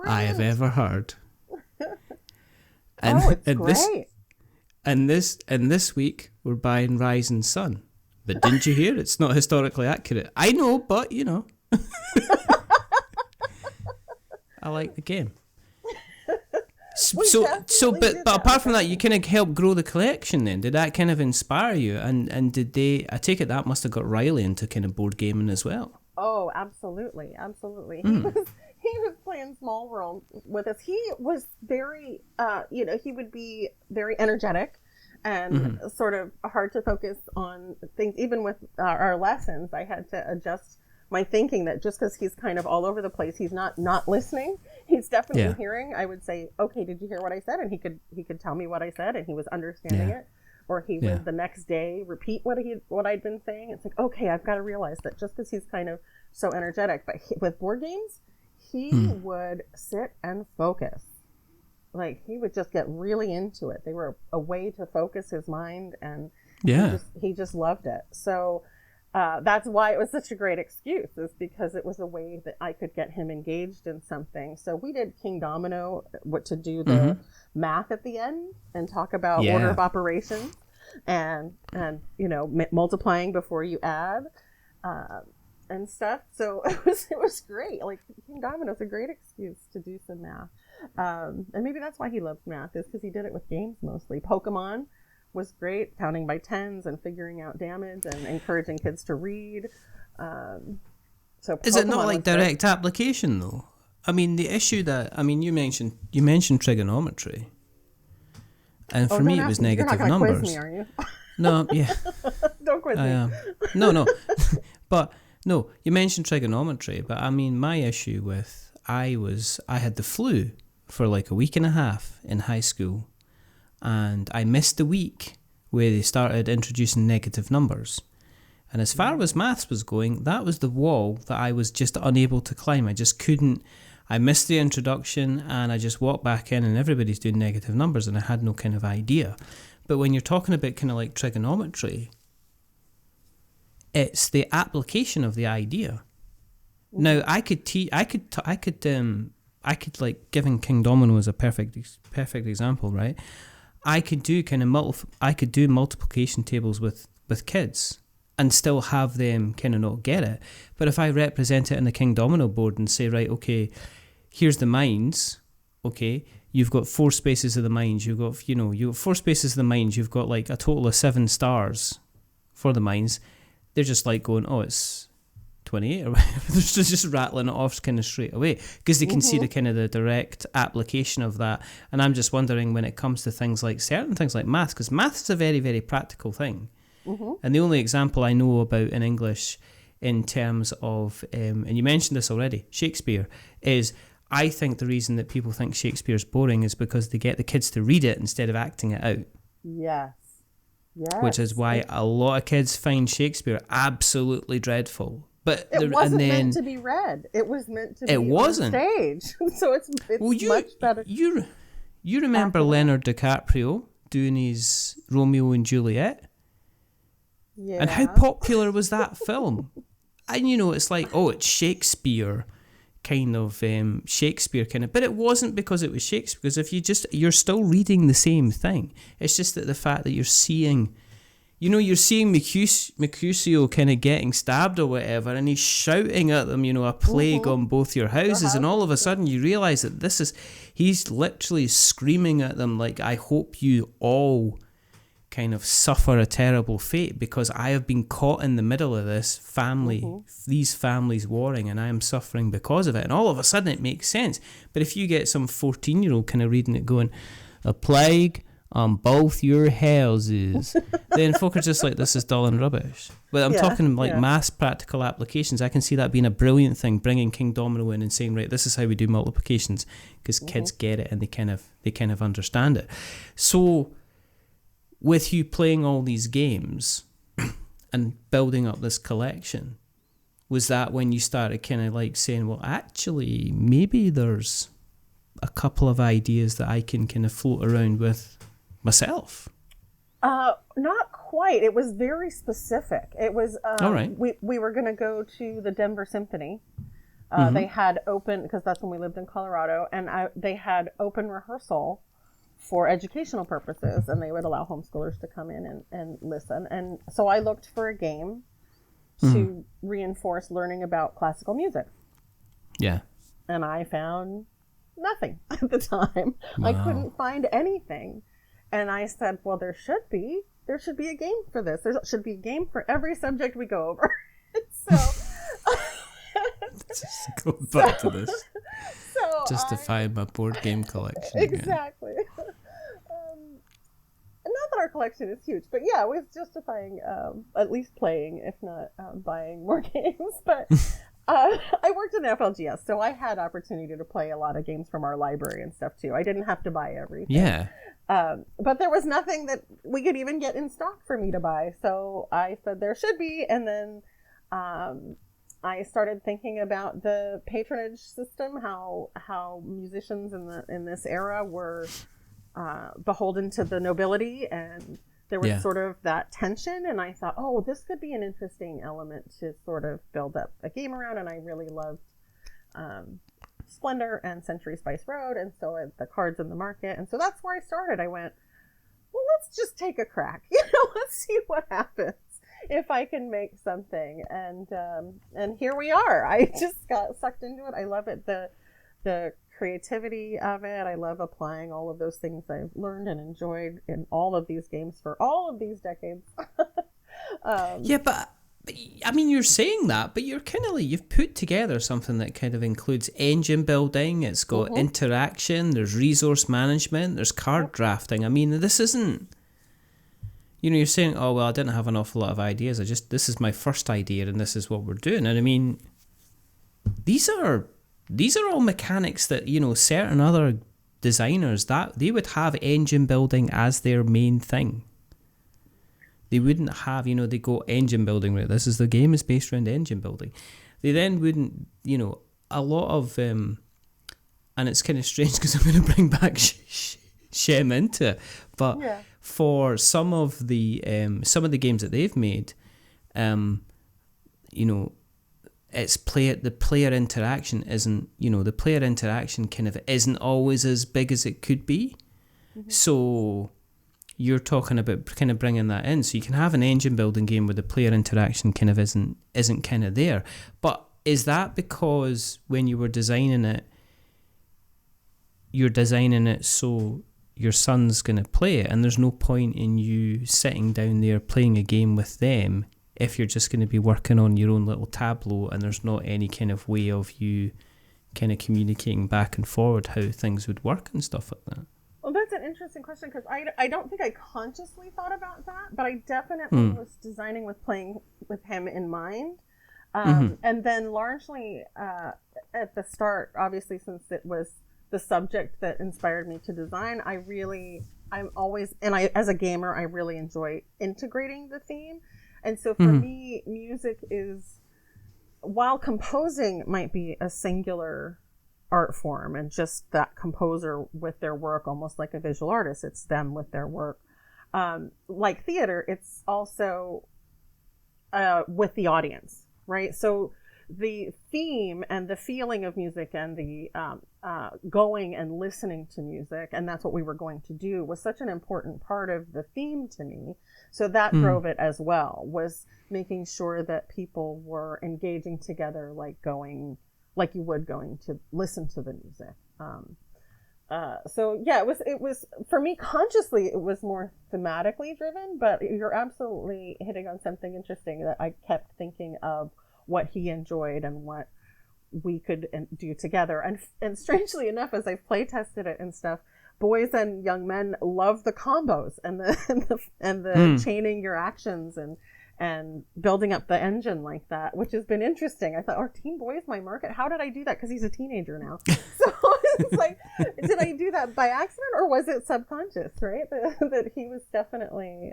I have ever heard. And, it's great. And this week we're buying Rise and Sun. But didn't you hear? It's not historically accurate. I know, but you know. I like the game. But apart from that, you kind of helped grow the collection then. Did that kind of inspire you? And did they, I take it that must have got Riley into kind of board gaming as well. Oh, absolutely. He was playing Small World with us. He was very, he would be very energetic and sort of hard to focus on things. Even with our lessons, I had to adjust my thinking that just because he's kind of all over the place, he's not listening. He's definitely hearing. I would say, okay, did you hear what I said? And he could tell me what I said, and he was understanding it. Or he would the next day repeat what I'd been saying. It's like, okay, I've got to realize that just because he's kind of so energetic, but with board games, he would sit and focus. Like, he would just get really into it. They were a way to focus his mind, and he just loved it. So that's why it was such a great excuse, is because it was a way that I could get him engaged in something. So we did King Domino, what to do the math at the end and talk about order of operations and multiplying before you add and stuff. So it was great. Like, King Domino's a great excuse to do some math. And maybe that's why he loves math, is because he did it with games mostly. Pokemon was great, counting by tens and figuring out damage and encouraging kids to read. So is it not like direct application though? I mean, the issue that you mentioned trigonometry, and for me it was negative numbers. You're not going to quiz me, are you? No, yeah. Don't quiz me. No. But no, you mentioned trigonometry, but I mean, my issue with I had the flu for like a week and a half in high school, and I missed the week where they started introducing negative numbers. And as far as maths was going, that was the wall that I was just unable to climb. I just couldn't. I missed the introduction, and I just walked back in, and everybody's doing negative numbers, and I had no kind of idea. But when you're talking about kind of like trigonometry, it's the application of the idea. Now, I could like, giving King Domino as a perfect example, right? I could do multiplication tables with kids and still have them kind of not get it. But if I represent it in the King Domino board and say, right, okay, here's the mines, okay, you've got 4 spaces of the mines, you've got 4 spaces of the mines, you've got like a total of 7 stars for the mines. They're just like going, oh, it's 28 or whatever. They're just rattling it off kind of straight away because they can see the kind of the direct application of that. And I'm just wondering, when it comes to certain things like maths, because maths is a very, very practical thing. And the only example I know about in English in terms of, and you mentioned this already, Shakespeare, is I think the reason that people think Shakespeare's boring is because they get the kids to read it instead of acting it out. Yes. Yes. Which is why a lot of kids find Shakespeare absolutely dreadful. But it wasn't meant to be read. It was meant to be on stage. So it's much better. You remember Leonardo DiCaprio doing his Romeo and Juliet? Yeah. And how popular was that film? And it's like, oh, it's Shakespeare kind of, but it wasn't because it was Shakespeare, because if you're still reading the same thing. It's just that the fact that you're seeing Mercutio kind of getting stabbed or whatever, and he's shouting at them, a plague on both your houses, and all of a sudden you realise that he's literally screaming at them like, I hope you all kind of suffer a terrible fate, because I have been caught in the middle of this family, these families warring, and I am suffering because of it. And all of a sudden it makes sense. But if you get some 14-year-old kind of reading it going, a plague on both your houses, then folk are just like, this is dull and rubbish. But I'm talking like mass practical applications. I can see that being a brilliant thing, bringing King Domino in and saying, right, this is how we do multiplications, because kids get it and they kind of understand it. So with you playing all these games and building up this collection, was that when you started kind of like saying, well, actually, maybe there's a couple of ideas that I can kind of float around with myself? Not quite. It was very specific. It was, all right. We were going to go to the Denver Symphony. They had open, because that's when we lived in Colorado, and they had open rehearsal for educational purposes, and they would allow homeschoolers to come in and listen. And so I looked for a game to reinforce learning about classical music. Yeah. And I found nothing at the time. Wow. I couldn't find anything. And I said, well, there should be a game for this. There should be a game for every subject we go over. Just go back to this. Justifying my board game collection. Exactly. Not that our collection is huge, but yeah, it was justifying at least playing, if not buying more games. But I worked in FLGS, so I had opportunity to play a lot of games from our library and stuff too. I didn't have to buy everything. Yeah. But there was nothing that we could even get in stock for me to buy. So I said there should be. And then I started thinking about the patronage system, how musicians in this era were beholden to the nobility, and there was sort of that tension. And I thought, oh, this could be an interesting element to sort of build up a game around. And I really loved Splendor and Century Spice Road, and so the cards in the market. And so that's where I started. I went, well, let's just take a crack. Let's see what happens if I can make something. And here we are. I just got sucked into it. I love it. The creativity of it. I love applying all of those things I've learned and enjoyed in all of these games for all of these decades. But I mean, you're saying that, but you're kind of like, you've put together something that kind of includes engine building, it's got interaction, there's resource management, there's card drafting. I mean, this isn't, you're saying, oh, well, I didn't have an awful lot of ideas. This is my first idea and this is what we're doing. And I mean, these are all mechanics that, certain other designers, that they would have engine building as their main thing. They wouldn't have, they go engine building, right? This is the game is based around engine building. They then wouldn't, a lot of, and it's kind of strange because I'm going to bring back Shem into it, but for some of the games that they've made, it's the player interaction isn't, the player interaction kind of isn't always as big as it could be. So you're talking about kind of bringing that in, so you can have an engine building game where the player interaction kind of isn't kind of there. But is that because when you were designing it, you're designing it so your son's going to play it, and there's no point in you sitting down there playing a game with them if you're just going to be working on your own little tableau and there's not any kind of way of you kind of communicating back and forward how things would work and stuff like that? Well, that's an interesting question, because I don't think I consciously thought about that, but I definitely was designing with playing with him in mind. And then largely at the start, obviously, since it was the subject that inspired me to design, I really I'm always, and I, as a gamer, I really enjoy integrating the theme. And so for me, music is, while composing might be a singular art form and just that composer with their work, almost like a visual artist, it's them with their work. Like theater, it's also with the audience, right? So the theme and the feeling of music and the going and listening to music, and that's what we were going to do, was such an important part of the theme to me. So that drove it as well, was making sure that people were engaging together, like you would going to listen to the music. So yeah, it was for me consciously, it was more thematically driven, but you're absolutely hitting on something interesting that I kept thinking of what he enjoyed and what we could do together. And strangely enough, as I've play tested it and stuff, boys and young men love the combos and the chaining your actions and building up the engine like that, which has been interesting. I thought, are teen boys my market? How did I do that? Because he's a teenager now. So it's like, did I do that by accident or was it subconscious, right? That he was definitely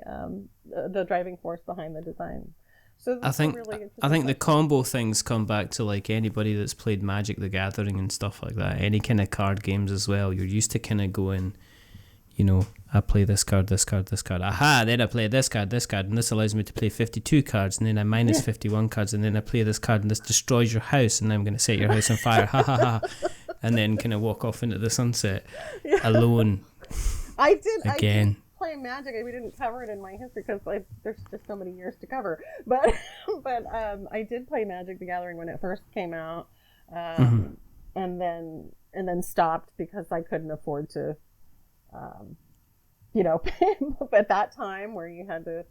the driving force behind the design. So I think the combo things come back to like anybody that's played Magic the Gathering and stuff like that. Any kind of card games as well. You're used to kind of going, you know, I play this card, this card, this card. Aha, then I play this card, and this allows me to play 52 cards, and then I minus 51 cards, and then I play this card, and this destroys your house, and I'm going to set your house on fire. Ha ha ha. And then kind of walk off into the sunset alone. I did play Magic. We didn't cover it in my history because there's just so many years to cover. But I did play Magic the Gathering when it first came out, and then stopped because I couldn't afford to, at that time where you had to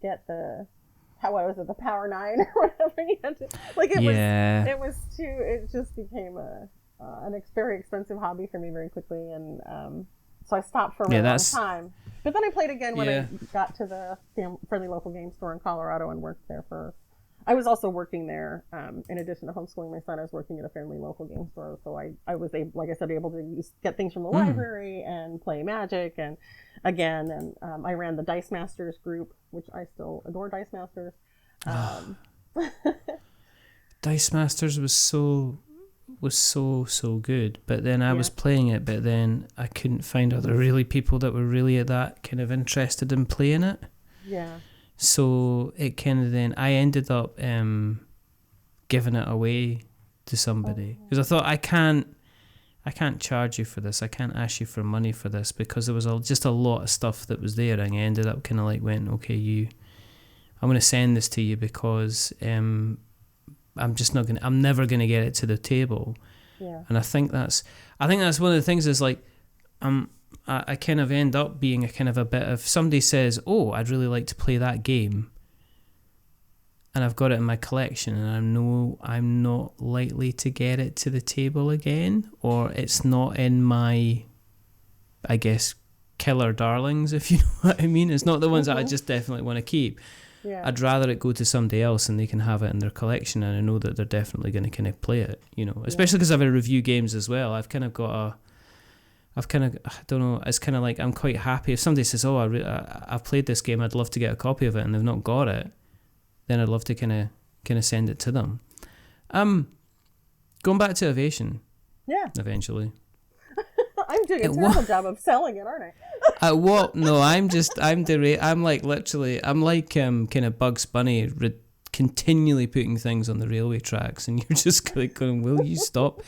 get the Power 9 or whatever you had to, it just became an very expensive hobby for me very quickly, and so I stopped for a long time. But then I played again when I got to the friendly local game store in Colorado and worked there I was also working there, in addition to homeschooling my son. I was working at a friendly local game store, so I was able, like I said, able to get things from the library and play Magic, and I ran the Dice Masters group, which I still adore. Dice Masters. Dice Masters was so good, but then I was playing it, but then I couldn't find other really people that were really that kind of interested in playing it. Yeah. So it kind of then I ended up giving it away to somebody because I thought I can't charge you for this. I can't ask you for money for this because there was just a lot of stuff that was there, and I ended up kind of like went, okay, I'm going to send this to you because I'm never going to get it to the table. Yeah. And I think that's one of the things is like I kind of end up being a kind of a bit of, somebody says, oh, I'd really like to play that game, and I've got it in my collection, and I know I'm not likely to get it to the table again, or it's not in my, I guess, killer darlings, if you know what I mean. It's not the ones that I just definitely want to keep. Yeah. I'd rather it go to somebody else and they can have it in their collection, and I know that they're definitely going to kind of play it, especially because I've a review games as well. I don't know, it's kind of like I'm quite happy if somebody says, oh, I've played this game, I'd love to get a copy of it, and they've not got it, then I'd love to kind of send it to them. Going back to Ovation. Yeah. Eventually. I'm doing a terrible job of selling it, aren't I? No, I'm like literally, I'm like kind of Bugs Bunny continually putting things on the railway tracks, and you're just like going, will you stop?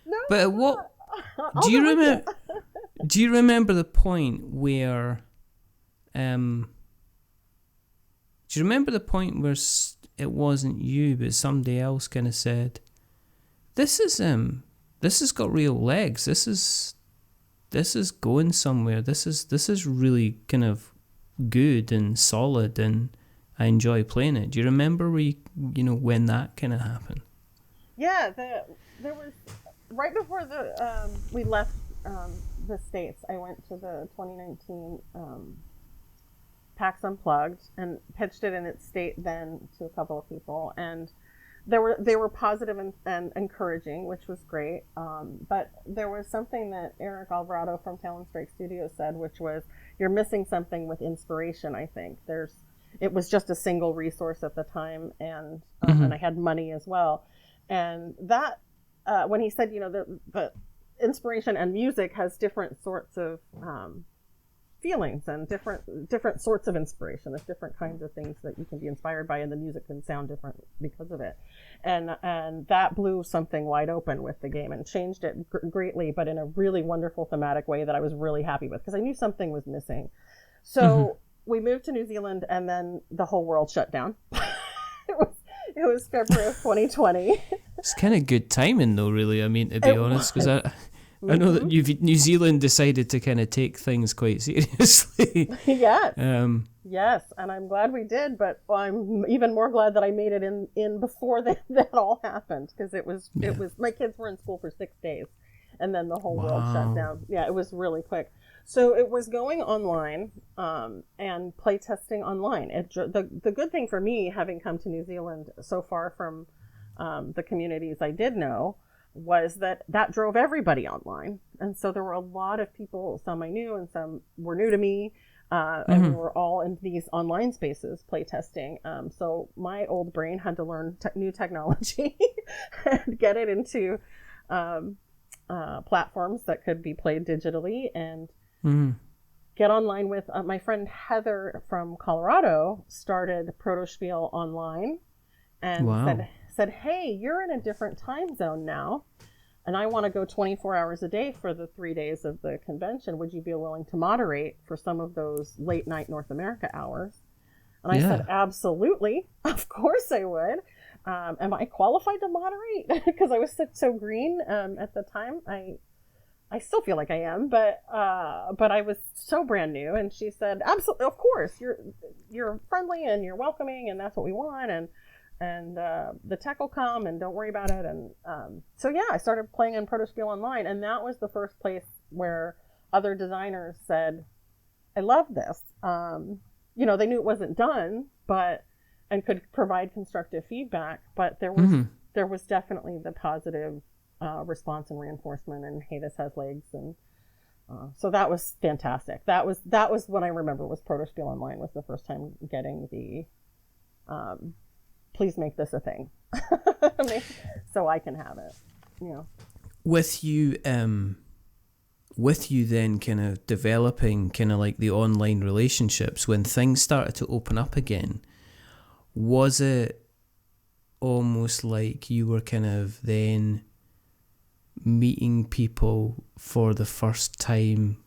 No. But what... Do you remember the point where it wasn't you but somebody else kind of said, this has got real legs, this is going somewhere, this is really kind of good and solid, and I enjoy playing it. Do you remember when that kind of happened? Yeah, there was right before we left the States. I went to the 2019 PAX Unplugged and pitched it in its state then to a couple of people, and they were positive and encouraging, which was great. But there was something that Eric Alvarado from Talon Strike Studios said, which was, you're missing something with inspiration. I think it was just a single resource at the time, and I had money as well. And that when he said, the inspiration and music has different sorts of feelings and different sorts of inspiration. There's different kinds of things that you can be inspired by, and the music can sound different because of it. And that blew something wide open with the game and changed it greatly, but in a really wonderful thematic way that I was really happy with, because I knew something was missing. So we moved to New Zealand, and then the whole world shut down. It was February of 2020. It's kind of good timing, though, really. I mean, to be honest, because I know that New Zealand decided to kind of take things quite seriously. Yes. Yes, and I'm glad we did, but I'm even more glad that I made it in before that all happened, because it was my kids were in school for 6 days, and then the whole world shut down. Yeah, it was really quick. So it was going online and playtesting online. The good thing for me, having come to New Zealand so far from the communities I did know, was that drove everybody online. And so there were a lot of people, some I knew and some were new to me, and we were all in these online spaces playtesting. So my old brain had to learn new technology and get it into platforms that could be played digitally, and get online with my friend Heather from Colorado started Protospiel online, and said, hey, you're in a different time zone now, and I want to go 24 hours a day for the 3 days of the convention. Would you be willing to moderate for some of those late night North America hours? And I said, absolutely. Of course I would. Am I qualified to moderate? Because I was so green at the time. I still feel like I am, but I was so brand new. And she said, absolutely, of course, you're friendly and you're welcoming, and that's what we want. And the tech will come, and don't worry about it. And so yeah, I started playing in Protospiel online, and that was the first place where other designers said, I love this. They knew it wasn't done, and could provide constructive feedback, but there was definitely the positive response and reinforcement, and hey, this has legs. And so that was fantastic. That was what I remember was Protospiel online was the first time getting the please make this a thing so I can have it. With you then kind of developing kind of like the online relationships, when things started to open up again, was it almost like you were kind of then meeting people for the first time,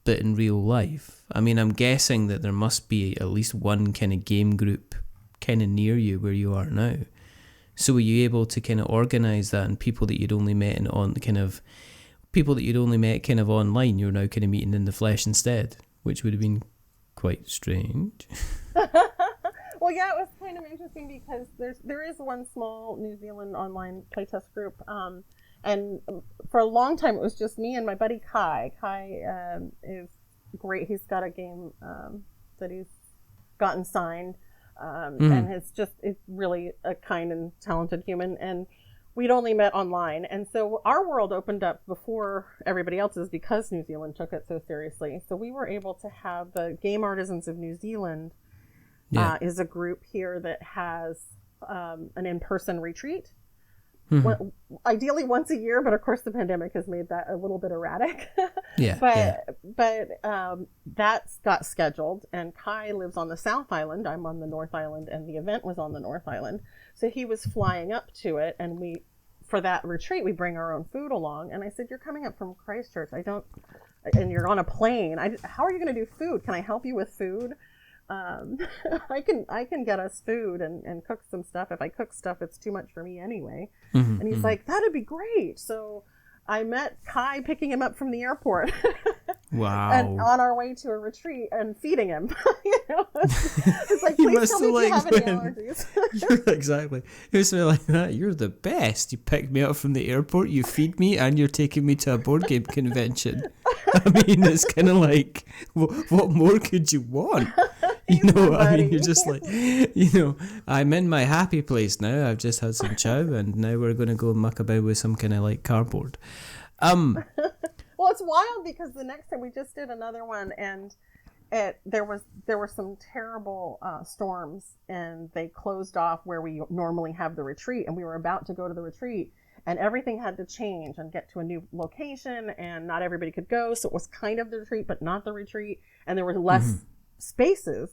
but in real life? I mean, I'm guessing that there must be at least one kind of game group kind of near you where you are now. So were you able to kind of organise that, and people that you'd only met kind of online, you're now kind of meeting in the flesh instead, which would have been quite strange. Well, yeah, it was kind of interesting because there is one small New Zealand online playtest group, and for a long time it was just me and my buddy Kai. Kai is great. He's got a game that he's gotten signed, and it's really a kind and talented human. And we'd only met online, and so our world opened up before everybody else's because New Zealand took it so seriously. So we were able to have the Game Artisans of New Zealand. Is a group here that has an in-person retreat, ideally once a year, but of course the pandemic has made that a little bit erratic. But that's got scheduled, and Kai lives on the South Island. I'm on the North Island, and the event was on the North Island. So he was flying up to it, and for that retreat, we bring our own food along. And I said, you're coming up from Christchurch. And you're on a plane. How are you going to do food? Can I help you with food? I can get us food and cook some stuff. If I cook stuff, it's too much for me anyway. And he's like, that'd be great. So I met Kai picking him up from the airport. Wow. And on our way to a retreat and feeding him. It's like, please tell me if you have any allergies. Exactly. It was like that. You're the best. You picked me up from the airport, you feed me, and you're taking me to a board game convention. I mean, it's kind of like, what more could you want? He's You know my what I mean? buddy. You're just like, you know, I'm in my happy place now. I've just had some chow, and now we're going to go muck about with some kind of like cardboard. Well, it's wild because the next time we just did another one, and there were some terrible storms, and they closed off where we normally have the retreat, and we were about to go to the retreat, and everything had to change and get to a new location, and not everybody could go, so it was kind of the retreat but not the retreat, and there were less spaces,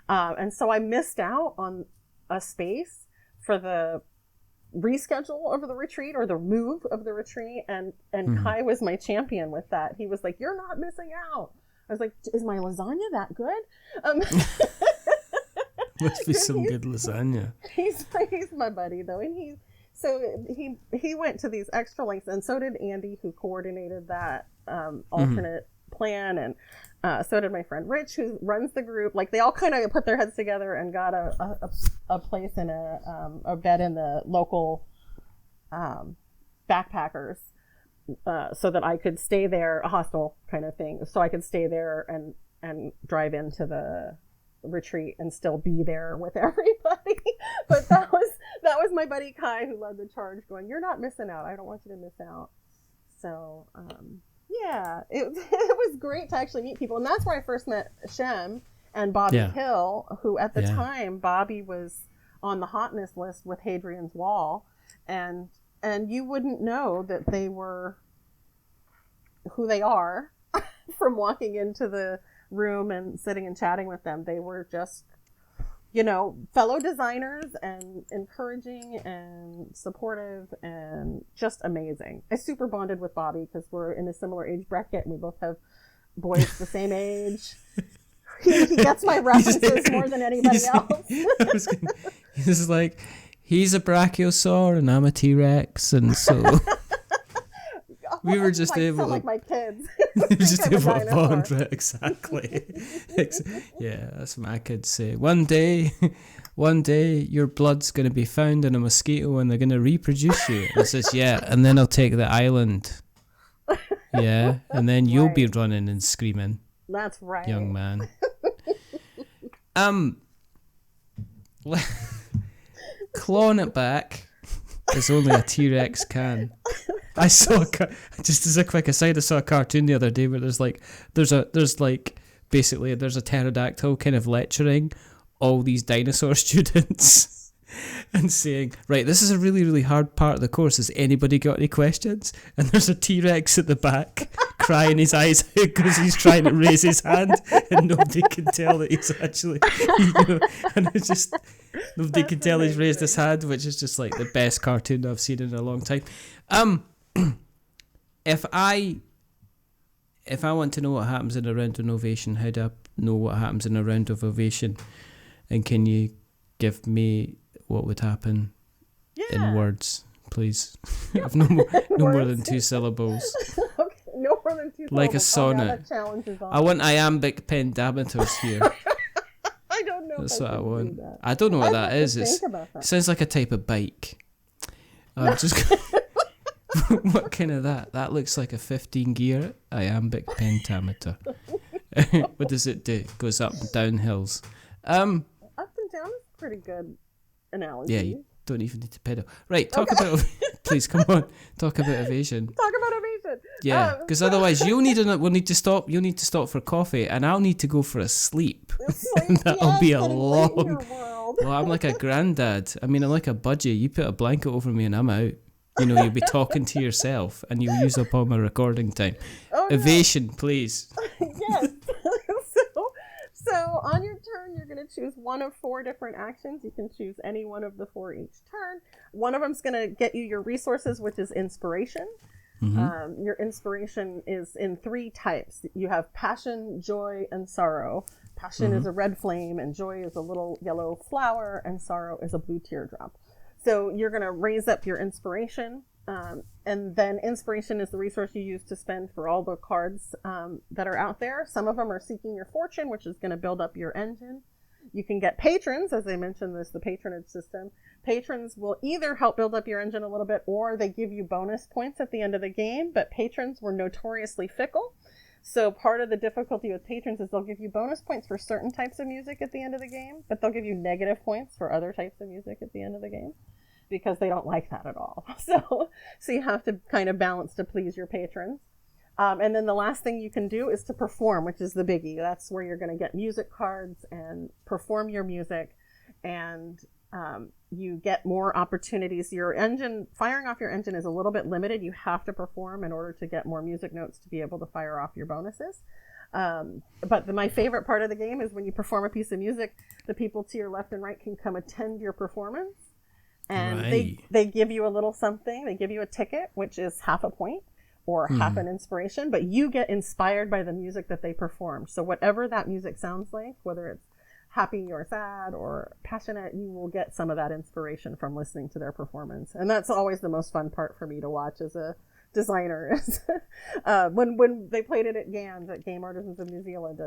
and so I missed out on a space for the reschedule of the retreat or the move of the retreat, and Kai was my champion with that. He was like, "You're not missing out." I was like, "Is my lasagna that good?" Must be some good lasagna. He's my buddy though, and he went to these extra lengths, and so did Andy, who coordinated that alternate plan, and so did my friend Rich, who runs the group. Like, they all kind of put their heads together and got a place in a bed in the local backpackers, so that I could stay there, a hostel kind of thing, so I could stay there and drive into the retreat and still be there with everybody. But that was my buddy Kai who led the charge, going, "You're not missing out. I don't want you to miss out." So yeah, it was great to actually meet people, and that's where I first met Shem and Bobby Hill, who at the time Bobby was on the hotness list with Hadrian's Wall, and you wouldn't know that they were who they are from walking into the room and sitting and chatting with them. They were just, fellow designers, and encouraging and supportive and just amazing. I super bonded with Bobby because we're in a similar age bracket, and we both have boys the same age. He gets my references more than anybody else. He's like, he's a brachiosaur and I'm a T-Rex, and so we were just able to, like my kids. we were just able to bond. Right, exactly. Yeah, that's what my kids say. One day your blood's going to be found in a mosquito and they're going to reproduce you. And I says, yeah, and then I'll take the island. Yeah, and then you'll be running and screaming. That's right, young man. Clawing it back as only a T-Rex can. I saw just as a quick aside, I saw a cartoon the other day where there's a pterodactyl kind of lecturing all these dinosaur students and saying, right, this is a really, really hard part of the course. Has anybody got any questions? And there's a T-Rex at the back crying his eyes out because he's trying to raise his hand and nobody can tell that he's actually, and it's just, nobody can tell he's raised his hand, which is just like the best cartoon I've seen in a long time. If I want to know what happens in a round of Ovation, how do I know what happens in a round of Ovation? And can you give me what would happen in words, please? I've no more than 2 syllables. Okay, no more than 2 syllables. Like a sonnet. I want iambic pentameters here. I don't know. That's what I want. I don't know what that is. It sounds like a type of bike. I'm just. What kind of that? That looks like a 15-gear iambic pentameter. What does it do? It goes up and down hills. Up and down is a pretty good analogy. Yeah, you don't even need to pedal. Right, talk about. Please, come on. Talk about Ovation. Talk about Ovation. Yeah, because otherwise we'll need to stop. You'll need to stop for coffee, and I'll need to go for a sleep. And that'll be a long. Well, I'm like a granddad. I mean, I'm like a budgie. You put a blanket over me, and I'm out. You'll be talking to yourself and you'll use up all my recording time. Oh, Ovation, no. Please. Yes. So on your turn, you're going to choose one of 4 different actions. You can choose any one of the 4 each turn. One of them's going to get you your resources, which is inspiration. Mm-hmm. Your inspiration is in 3 types. You have passion, joy, and sorrow. Passion is a red flame, and joy is a little yellow flower, and sorrow is a blue teardrop. So you're going to raise up your inspiration, and then inspiration is the resource you use to spend for all the cards that are out there. Some of them are seeking your fortune, which is going to build up your engine. You can get patrons, as I mentioned, there's the patronage system. Patrons will either help build up your engine a little bit, or they give you bonus points at the end of the game, but patrons were notoriously fickle. So part of the difficulty with patrons is they'll give you bonus points for certain types of music at the end of the game, but they'll give you negative points for other types of music at the end of the game because they don't like that at all. So you have to kind of balance to please your patrons. And then the last thing you can do is to perform, which is the biggie. That's where you're going to get music cards and perform your music, and you get more opportunities. Your engine, firing off your engine is a little bit limited. You have to perform in order to get more music notes to be able to fire off your bonuses. But my favorite part of the game is when you perform a piece of music, the people to your left and right can come attend your performance, and they give you a little something. They give you a ticket, which is half a point or half an inspiration, but you get inspired by the music that they perform. So whatever that music sounds like, whether it's happy or sad or passionate, you will get some of that inspiration from listening to their performance. And that's always the most fun part for me to watch as a designer is when they played it at GANZ, at Game Artisans of New Zealand,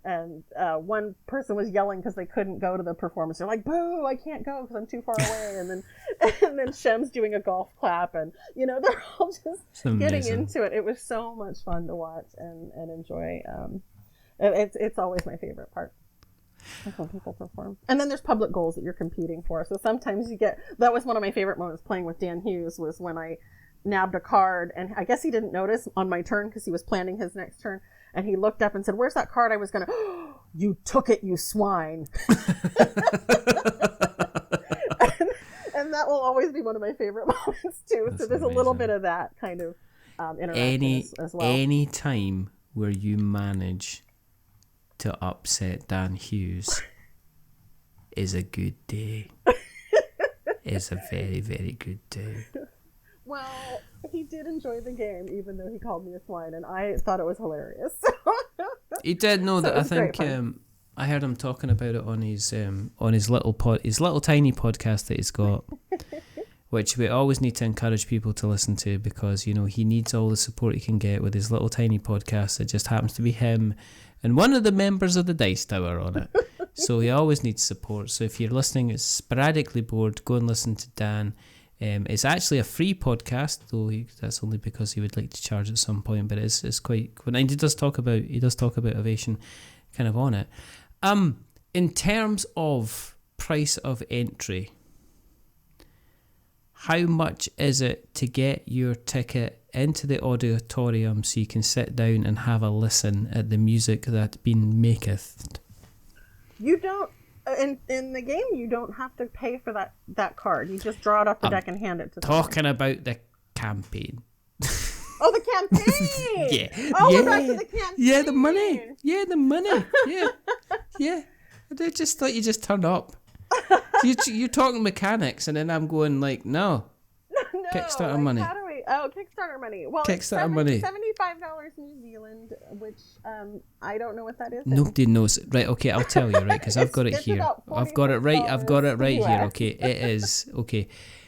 and one person was yelling because they couldn't go to the performance. They're like, boo, I can't go because I'm too far away. And then Shem's doing a golf clap, and they're all just getting into it. It was so much fun to watch and enjoy. It's always my favorite part. That's when people perform. And then there's public goals that you're competing for. So sometimes that was one of my favorite moments playing with Dan Hughes, was when I nabbed a card, and I guess he didn't notice on my turn because he was planning his next turn, and he looked up and said, where's that card I was gonna you took it, you swine. and that will always be one of my favorite moments too. That's so there's amazing. A little bit of that kind of interaction as well. Any time where you manage to upset Dan Hughes is a good day. It's a very, very good day. Well, he did enjoy the game, even though he called me a swine, and I thought it was hilarious. He did know that. I think I heard him talking about it on his little tiny podcast that he's got, which we always need to encourage people to listen to, because he needs all the support he can get with his little tiny podcast. It just happens to be him and one of the members of the Dice Tower on it. So he always needs support. So if you're listening, it's sporadically bored, go and listen to Dan. It's actually a free podcast, though that's only because he would like to charge at some point. But it's quite. And he does talk about Ovation, kind of on it. In terms of price of entry, how much is it to get your ticket into the auditorium so you can sit down and have a listen at the music that been maketh? You don't. In the game, you don't have to pay for that card. You just draw it off the deck and hand it to them. Talking about the campaign. Oh, the campaign! Yeah. Oh, we're back to the campaign. Yeah, the money. Yeah. I just thought you just turned up. You're talking mechanics, and then I'm going like, no. Kickstarter money. How do we? Oh, Kickstarter money. Well, Kickstarter money. $75 New Zealand, which I don't know what that is. Nobody knows. Right, okay, I'll tell you, right, because I've got it here. I've got it right here, okay. It is, okay,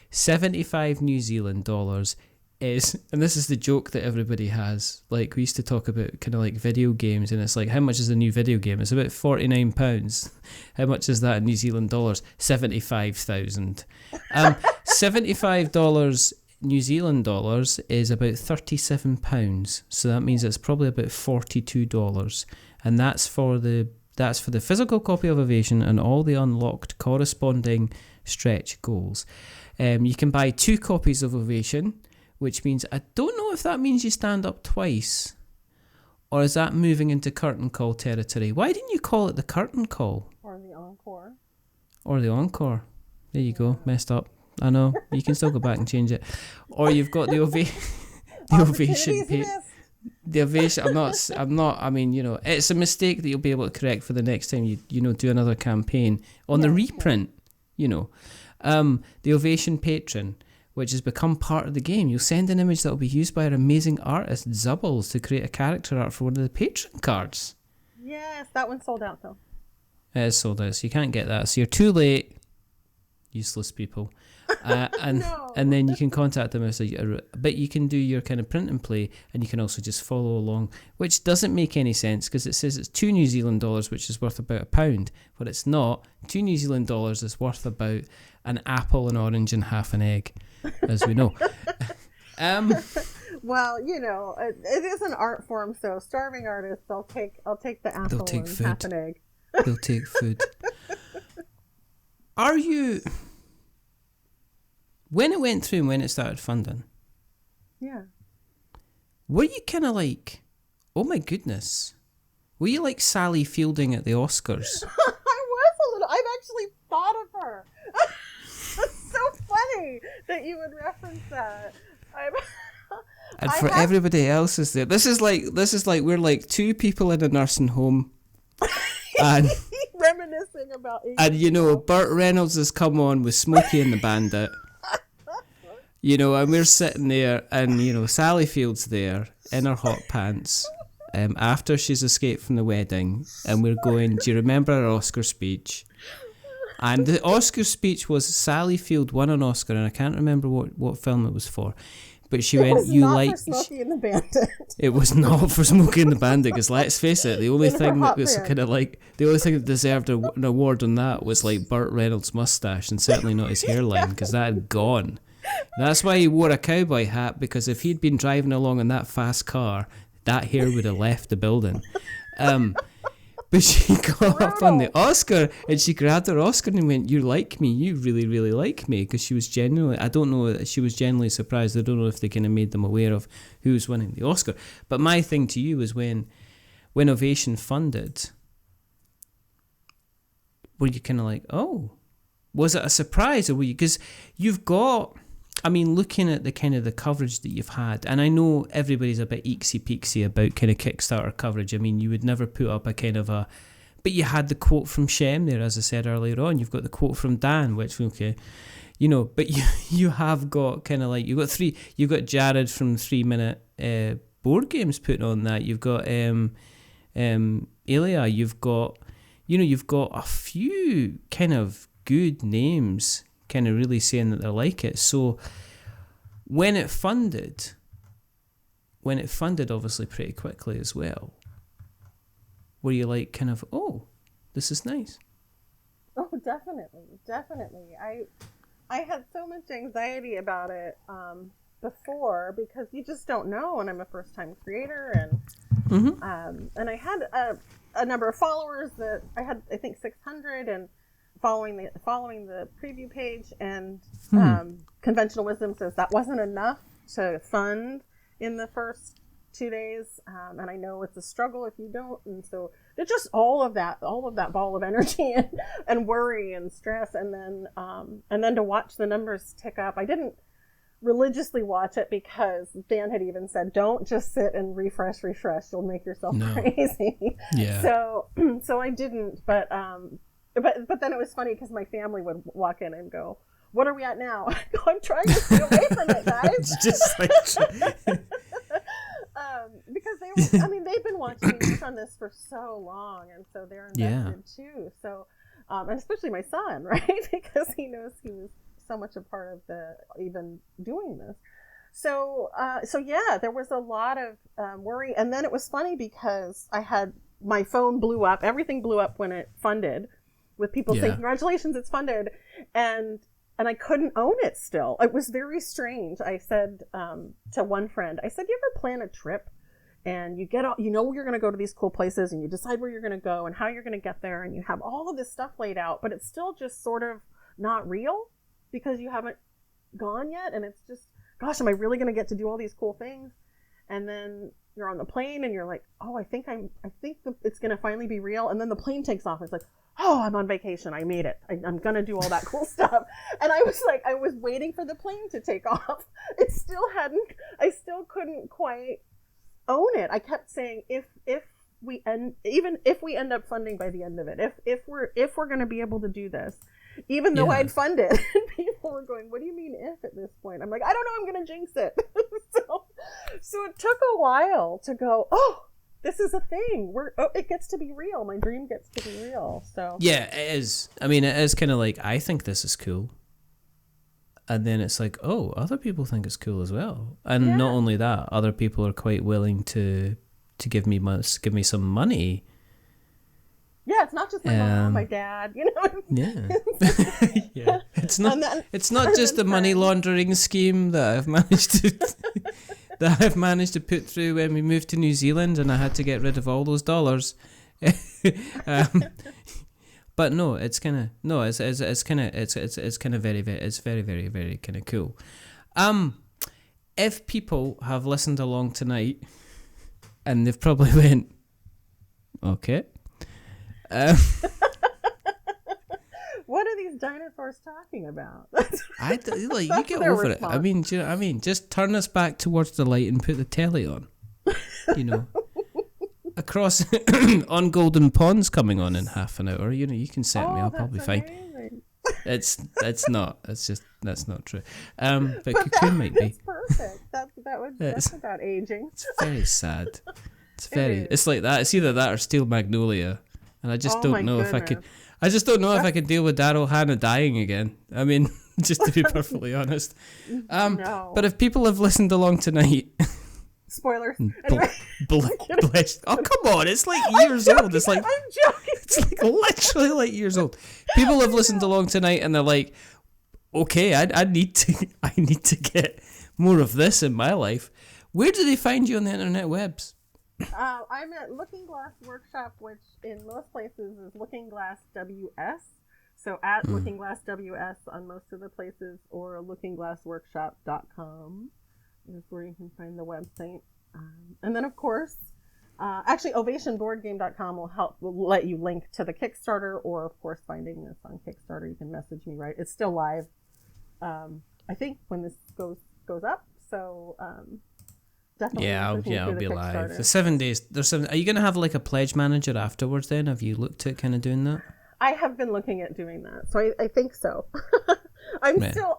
75 New Zealand dollars is, and this is the joke that everybody has, like, we used to talk about kind of like video games, and it's like, how much is a new video game? It's about £49. How much is that in New Zealand dollars? 75,000. $75 New Zealand dollars is about £37, so that means it's probably about $42, and that's for the physical copy of Ovation and all the unlocked corresponding stretch goals. You can buy 2 copies of Ovation, which means, I don't know if that means you stand up twice, or is that moving into curtain call territory? Why didn't you call it the curtain call? Or the encore. There you go, messed up. I know, you can still go back and change it. Or you've got the Ovation. The Ovation. I'm not. I mean, it's a mistake that you'll be able to correct for the next time you do another campaign on the reprint. The Ovation patron, which has become part of the game. You'll send an image that will be used by our amazing artist Zubbles to create a character art for one of the patron cards. Yes, that one's sold out though. It is sold out, so you can't get that. So you're too late, useless people. And then you can contact them. But you can do your kind of print and play, and you can also just follow along, which doesn't make any sense because it says it's $2 New Zealand dollars, which is worth about £1, but it's not. $2 New Zealand dollars is worth about an apple, an orange, and half an egg, as we know. Well, you know, it is an art form, so starving artists, I'll take the apple They'll take and food. half an egg. They'll take food. Are you... When it went through and when it started funding, Yeah. were you kind of like, oh my goodness, were you like Sally Fielding at the Oscars? I was a little. I've actually thought of her. It's so funny that you would reference that. And for everybody else is there. This is like we're like two people in a nursing home, and reminiscing about. And you know, Burt Reynolds has come on with Smokey and the Bandit. You know, and we're sitting there, and you know, Sally Field's there in her hot pants, after she's escaped from the wedding, and we're going, do you remember our Oscar speech? And the Oscar speech was Sally Field won an Oscar, and I can't remember what film it was for, but she went, "You like." It was not for Smokey and the Bandit. It was not for Smokey and the Bandit, because let's face it, the only thing that was kind of like the only thing that deserved an award on that was like Burt Reynolds' mustache, and certainly not his hairline, because that had gone. That's why he wore a cowboy hat, because if he'd been driving along in that fast car, that hair would have left the building. But she got up on the Oscar, and she grabbed her Oscar and went, "You like me, you really, really like me," because she was genuinely, I don't know, she was genuinely surprised. I don't know if they kind of made them aware of who was winning the Oscar. But my thing to you was when Ovation funded, were you kind of like, oh, was it a surprise, or were you, because you've got, I mean, looking at the kind of the coverage that you've had, and I know everybody's a bit eeksy-peeksy about kind of Kickstarter coverage. I mean, you would never put up a kind of a, but you had the quote from Shem there, as I said earlier on. You've got the quote from Dan, which, okay, you know, but you have got kind of like, you've got Jared from 3 Minute Board Games putting on that. You've got Elia, you've got a few kind of good names kind of really saying that they like it. So when it funded obviously pretty quickly as well, were you like kind of, oh, this is nice? Oh, definitely. I had so much anxiety about it before, because you just don't know, and I'm a first-time creator, and and I had a number of followers that I had, I think 600, and following the preview page, and conventional wisdom says that wasn't enough to fund in the first 2 days, and I know it's a struggle if you don't, and so there's just all of that ball of energy and worry and stress, and then to watch the numbers tick up. I didn't religiously watch it, because Dan had even said, don't just sit and refresh, you'll make yourself crazy. Yeah. So I didn't, but then it was funny, because my family would walk in and go, "What are we at now?" I'm trying to stay away from it, guys. Just like because they've been watching me work on this for so long, and so they're invested too. So, and especially my son, right? Because he knows he was so much a part of even doing this. So yeah, there was a lot of worry, and then it was funny because my phone blew up. Everything blew up when it funded, with people saying, "Congratulations, it's funded," and I couldn't own it still. It was very strange. I said to one friend, I said, "You ever plan a trip and you you're going to go to these cool places, and you decide where you're going to go and how you're going to get there, and you have all of this stuff laid out, but it's still just sort of not real because you haven't gone yet, and it's just, gosh, am I really going to get to do all these cool things?" And then you're on the plane and you're like, "Oh, I think it's going to finally be real." And then the plane takes off. It's like, "Oh, I'm on vacation. I made it. I'm going to do all that cool stuff." And I was waiting for the plane to take off. I still couldn't quite own it. I kept saying, if we end up funding by the end of it, if we're going to be able to do this, even though I'd funded, and people were going, "What do you mean if at this point?" I'm like, "I don't know. I'm going to jinx it." So it took a while to go, "Oh, this is a thing. It gets to be real. My dream gets to be real." So yeah, it is. I mean, it is kind of like, I think this is cool, and then it's like, oh, other people think it's cool as well, and not only that, other people are quite willing to give me some money. Yeah, Yeah, it's not just my mom, my dad, you know. Yeah. Yeah. It's not then, it's not just the money laundering scheme that I've managed to put through when we moved to New Zealand and I had to get rid of all those dollars. But no, it's kind of very very kind of cool. If people have listened along tonight and they've probably went, okay. What are these dinosaurs talking about? You get over it. I mean, do you know what I mean? Just turn us back towards the light and put the telly on. You know, across on Golden Pond's coming on in half an hour. You know, you can set me. I'll probably find. That's not. That's not true. But Cocoon might be. It's perfect. That's about aging. It's very sad. It's like that. It's either that or Steel Magnolia, and I just don't know if I could. I just don't know if I could deal with Daryl Hannah dying again. I mean, just to be perfectly honest. No. But if people have listened along tonight, spoilers. Anyway. Bless. Oh, come on! It's like years old. It's like I'm joking. It's like literally like years old. People have listened along tonight and they're like, okay, I need to get more of this in my life. Where do they find you on the internet webs? I'm at Looking Glass Workshop, which in most places is Looking Glass WS. So at Looking Glass WS on most of the places, or lookingglassworkshop.com is where you can find the website. And then, of course, actually, ovationboardgame.com will let you link to the Kickstarter, or, of course, finding this on Kickstarter, you can message me, right? It's still live, I think, when this goes up. So, definitely. Yeah, I'll be live. The 7 days. Are you going to have like a pledge manager afterwards then? Have you looked at kind of doing that? I have been looking at doing that. So I think so. I'm still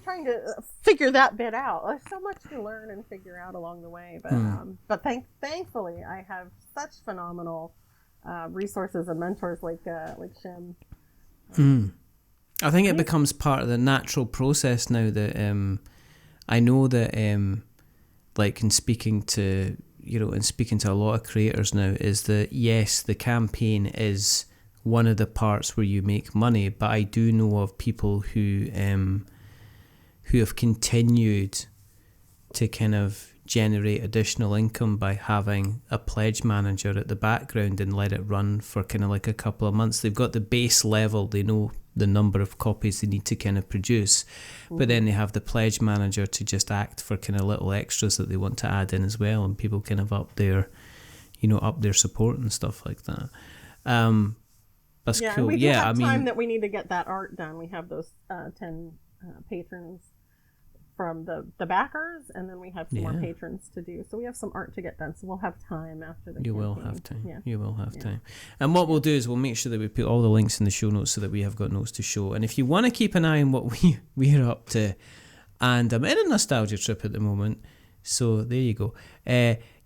trying to figure that bit out. There's so much to learn and figure out along the way. But thankfully, I have such phenomenal resources and mentors like Shem. I think it becomes part of the natural process now that I know that like in speaking to a lot of creators now, is that yes, the campaign is one of the parts where you make money, but I do know of people who have continued to kind of generate additional income by having a pledge manager at the background and let it run for kind of like a couple of months. They've got the base level, they know the number of copies they need to kind of produce, but then they have the pledge manager to just act for kind of little extras that they want to add in as well, and people kind of up their support and stuff like that. That's cool. We do have time that we need to get that art done. We have those 10 patrons from the backers, and then we have some more patrons to do. So we have some art to get done. So we'll have time after the campaign. Will have time. Yeah. You will have time. And what we'll do is we'll make sure that we put all the links in the show notes so that we have got notes to show. And if you want to keep an eye on what we're up to, and I'm in a nostalgia trip at the moment, so there you go.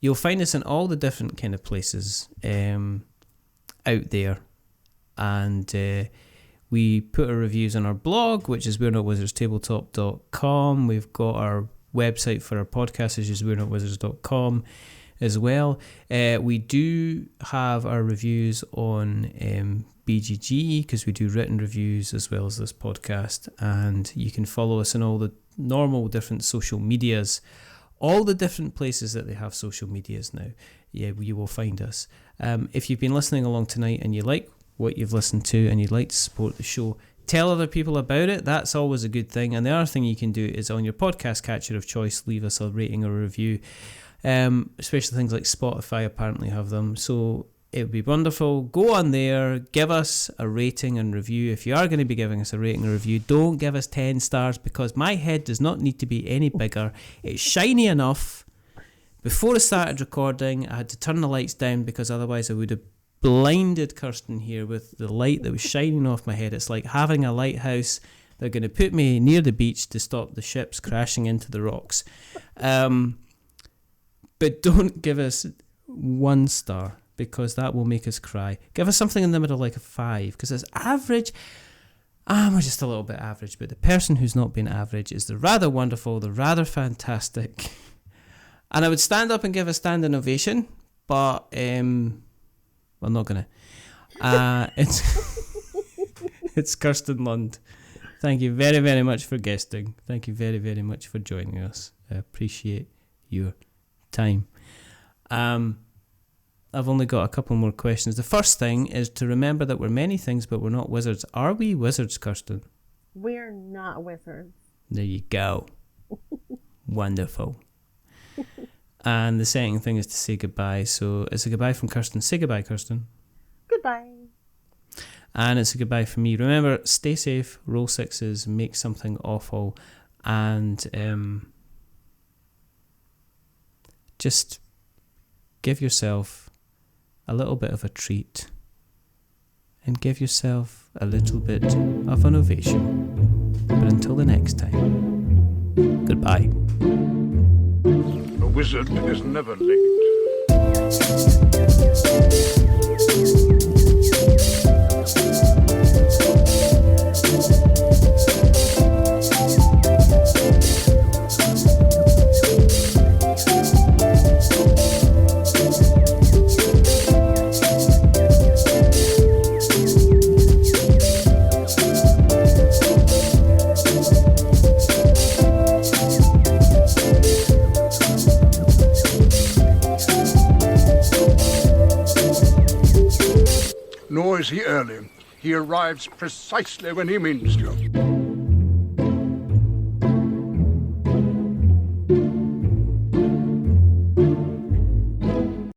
You'll find us in all the different kind of places out there. And we put our reviews on our blog, which is we'renotwizardstabletop.com. We've got our website for our podcast, which is werenotwizards.com as well. We do have our reviews on BGG, because we do written reviews as well as this podcast. And you can follow us on all the normal different social medias, all the different places that they have social medias now. Yeah, you will find us. If you've been listening along tonight and you like what you've listened to and you'd like to support the show, tell other people about it. That's always a good thing. And the other thing you can do is on your podcast catcher of choice, leave us a rating or a review, especially things like Spotify apparently have them. So it would be wonderful. Go on there, give us a rating and review. If you are going to be giving us a rating or review, don't give us 10 stars, because my head does not need to be any bigger. It's shiny enough. Before I started recording, I had to turn the lights down because otherwise I would have blinded Kirsten here with the light that was shining off my head. It's like having a lighthouse. They're going to put me near the beach to stop the ships crashing into the rocks. But don't give us 1 star, because that will make us cry. Give us something in the middle, like a 5, because it's average. We're just a little bit average, but the person who's not been average is the rather wonderful, the rather fantastic. And I would stand up and give a standing ovation, but I'm not going to. It's Kirsten Lunde. Thank you very, very much for guesting. Thank you very, very much for joining us. I appreciate your time. I've only got a couple more questions. The first thing is to remember that we're many things, but we're not wizards. Are we wizards, Kirsten? We're not wizards. There you go. Wonderful. And the second thing is to say goodbye. So it's a goodbye from Kirsten. Say goodbye, Kirsten. Goodbye. And it's a goodbye from me. Remember, stay safe, roll sixes, make something awful, and just give yourself a little bit of a treat and give yourself a little bit of an ovation. But until the next time, goodbye. A wizard is never late. Nor is he early. He arrives precisely when he means to.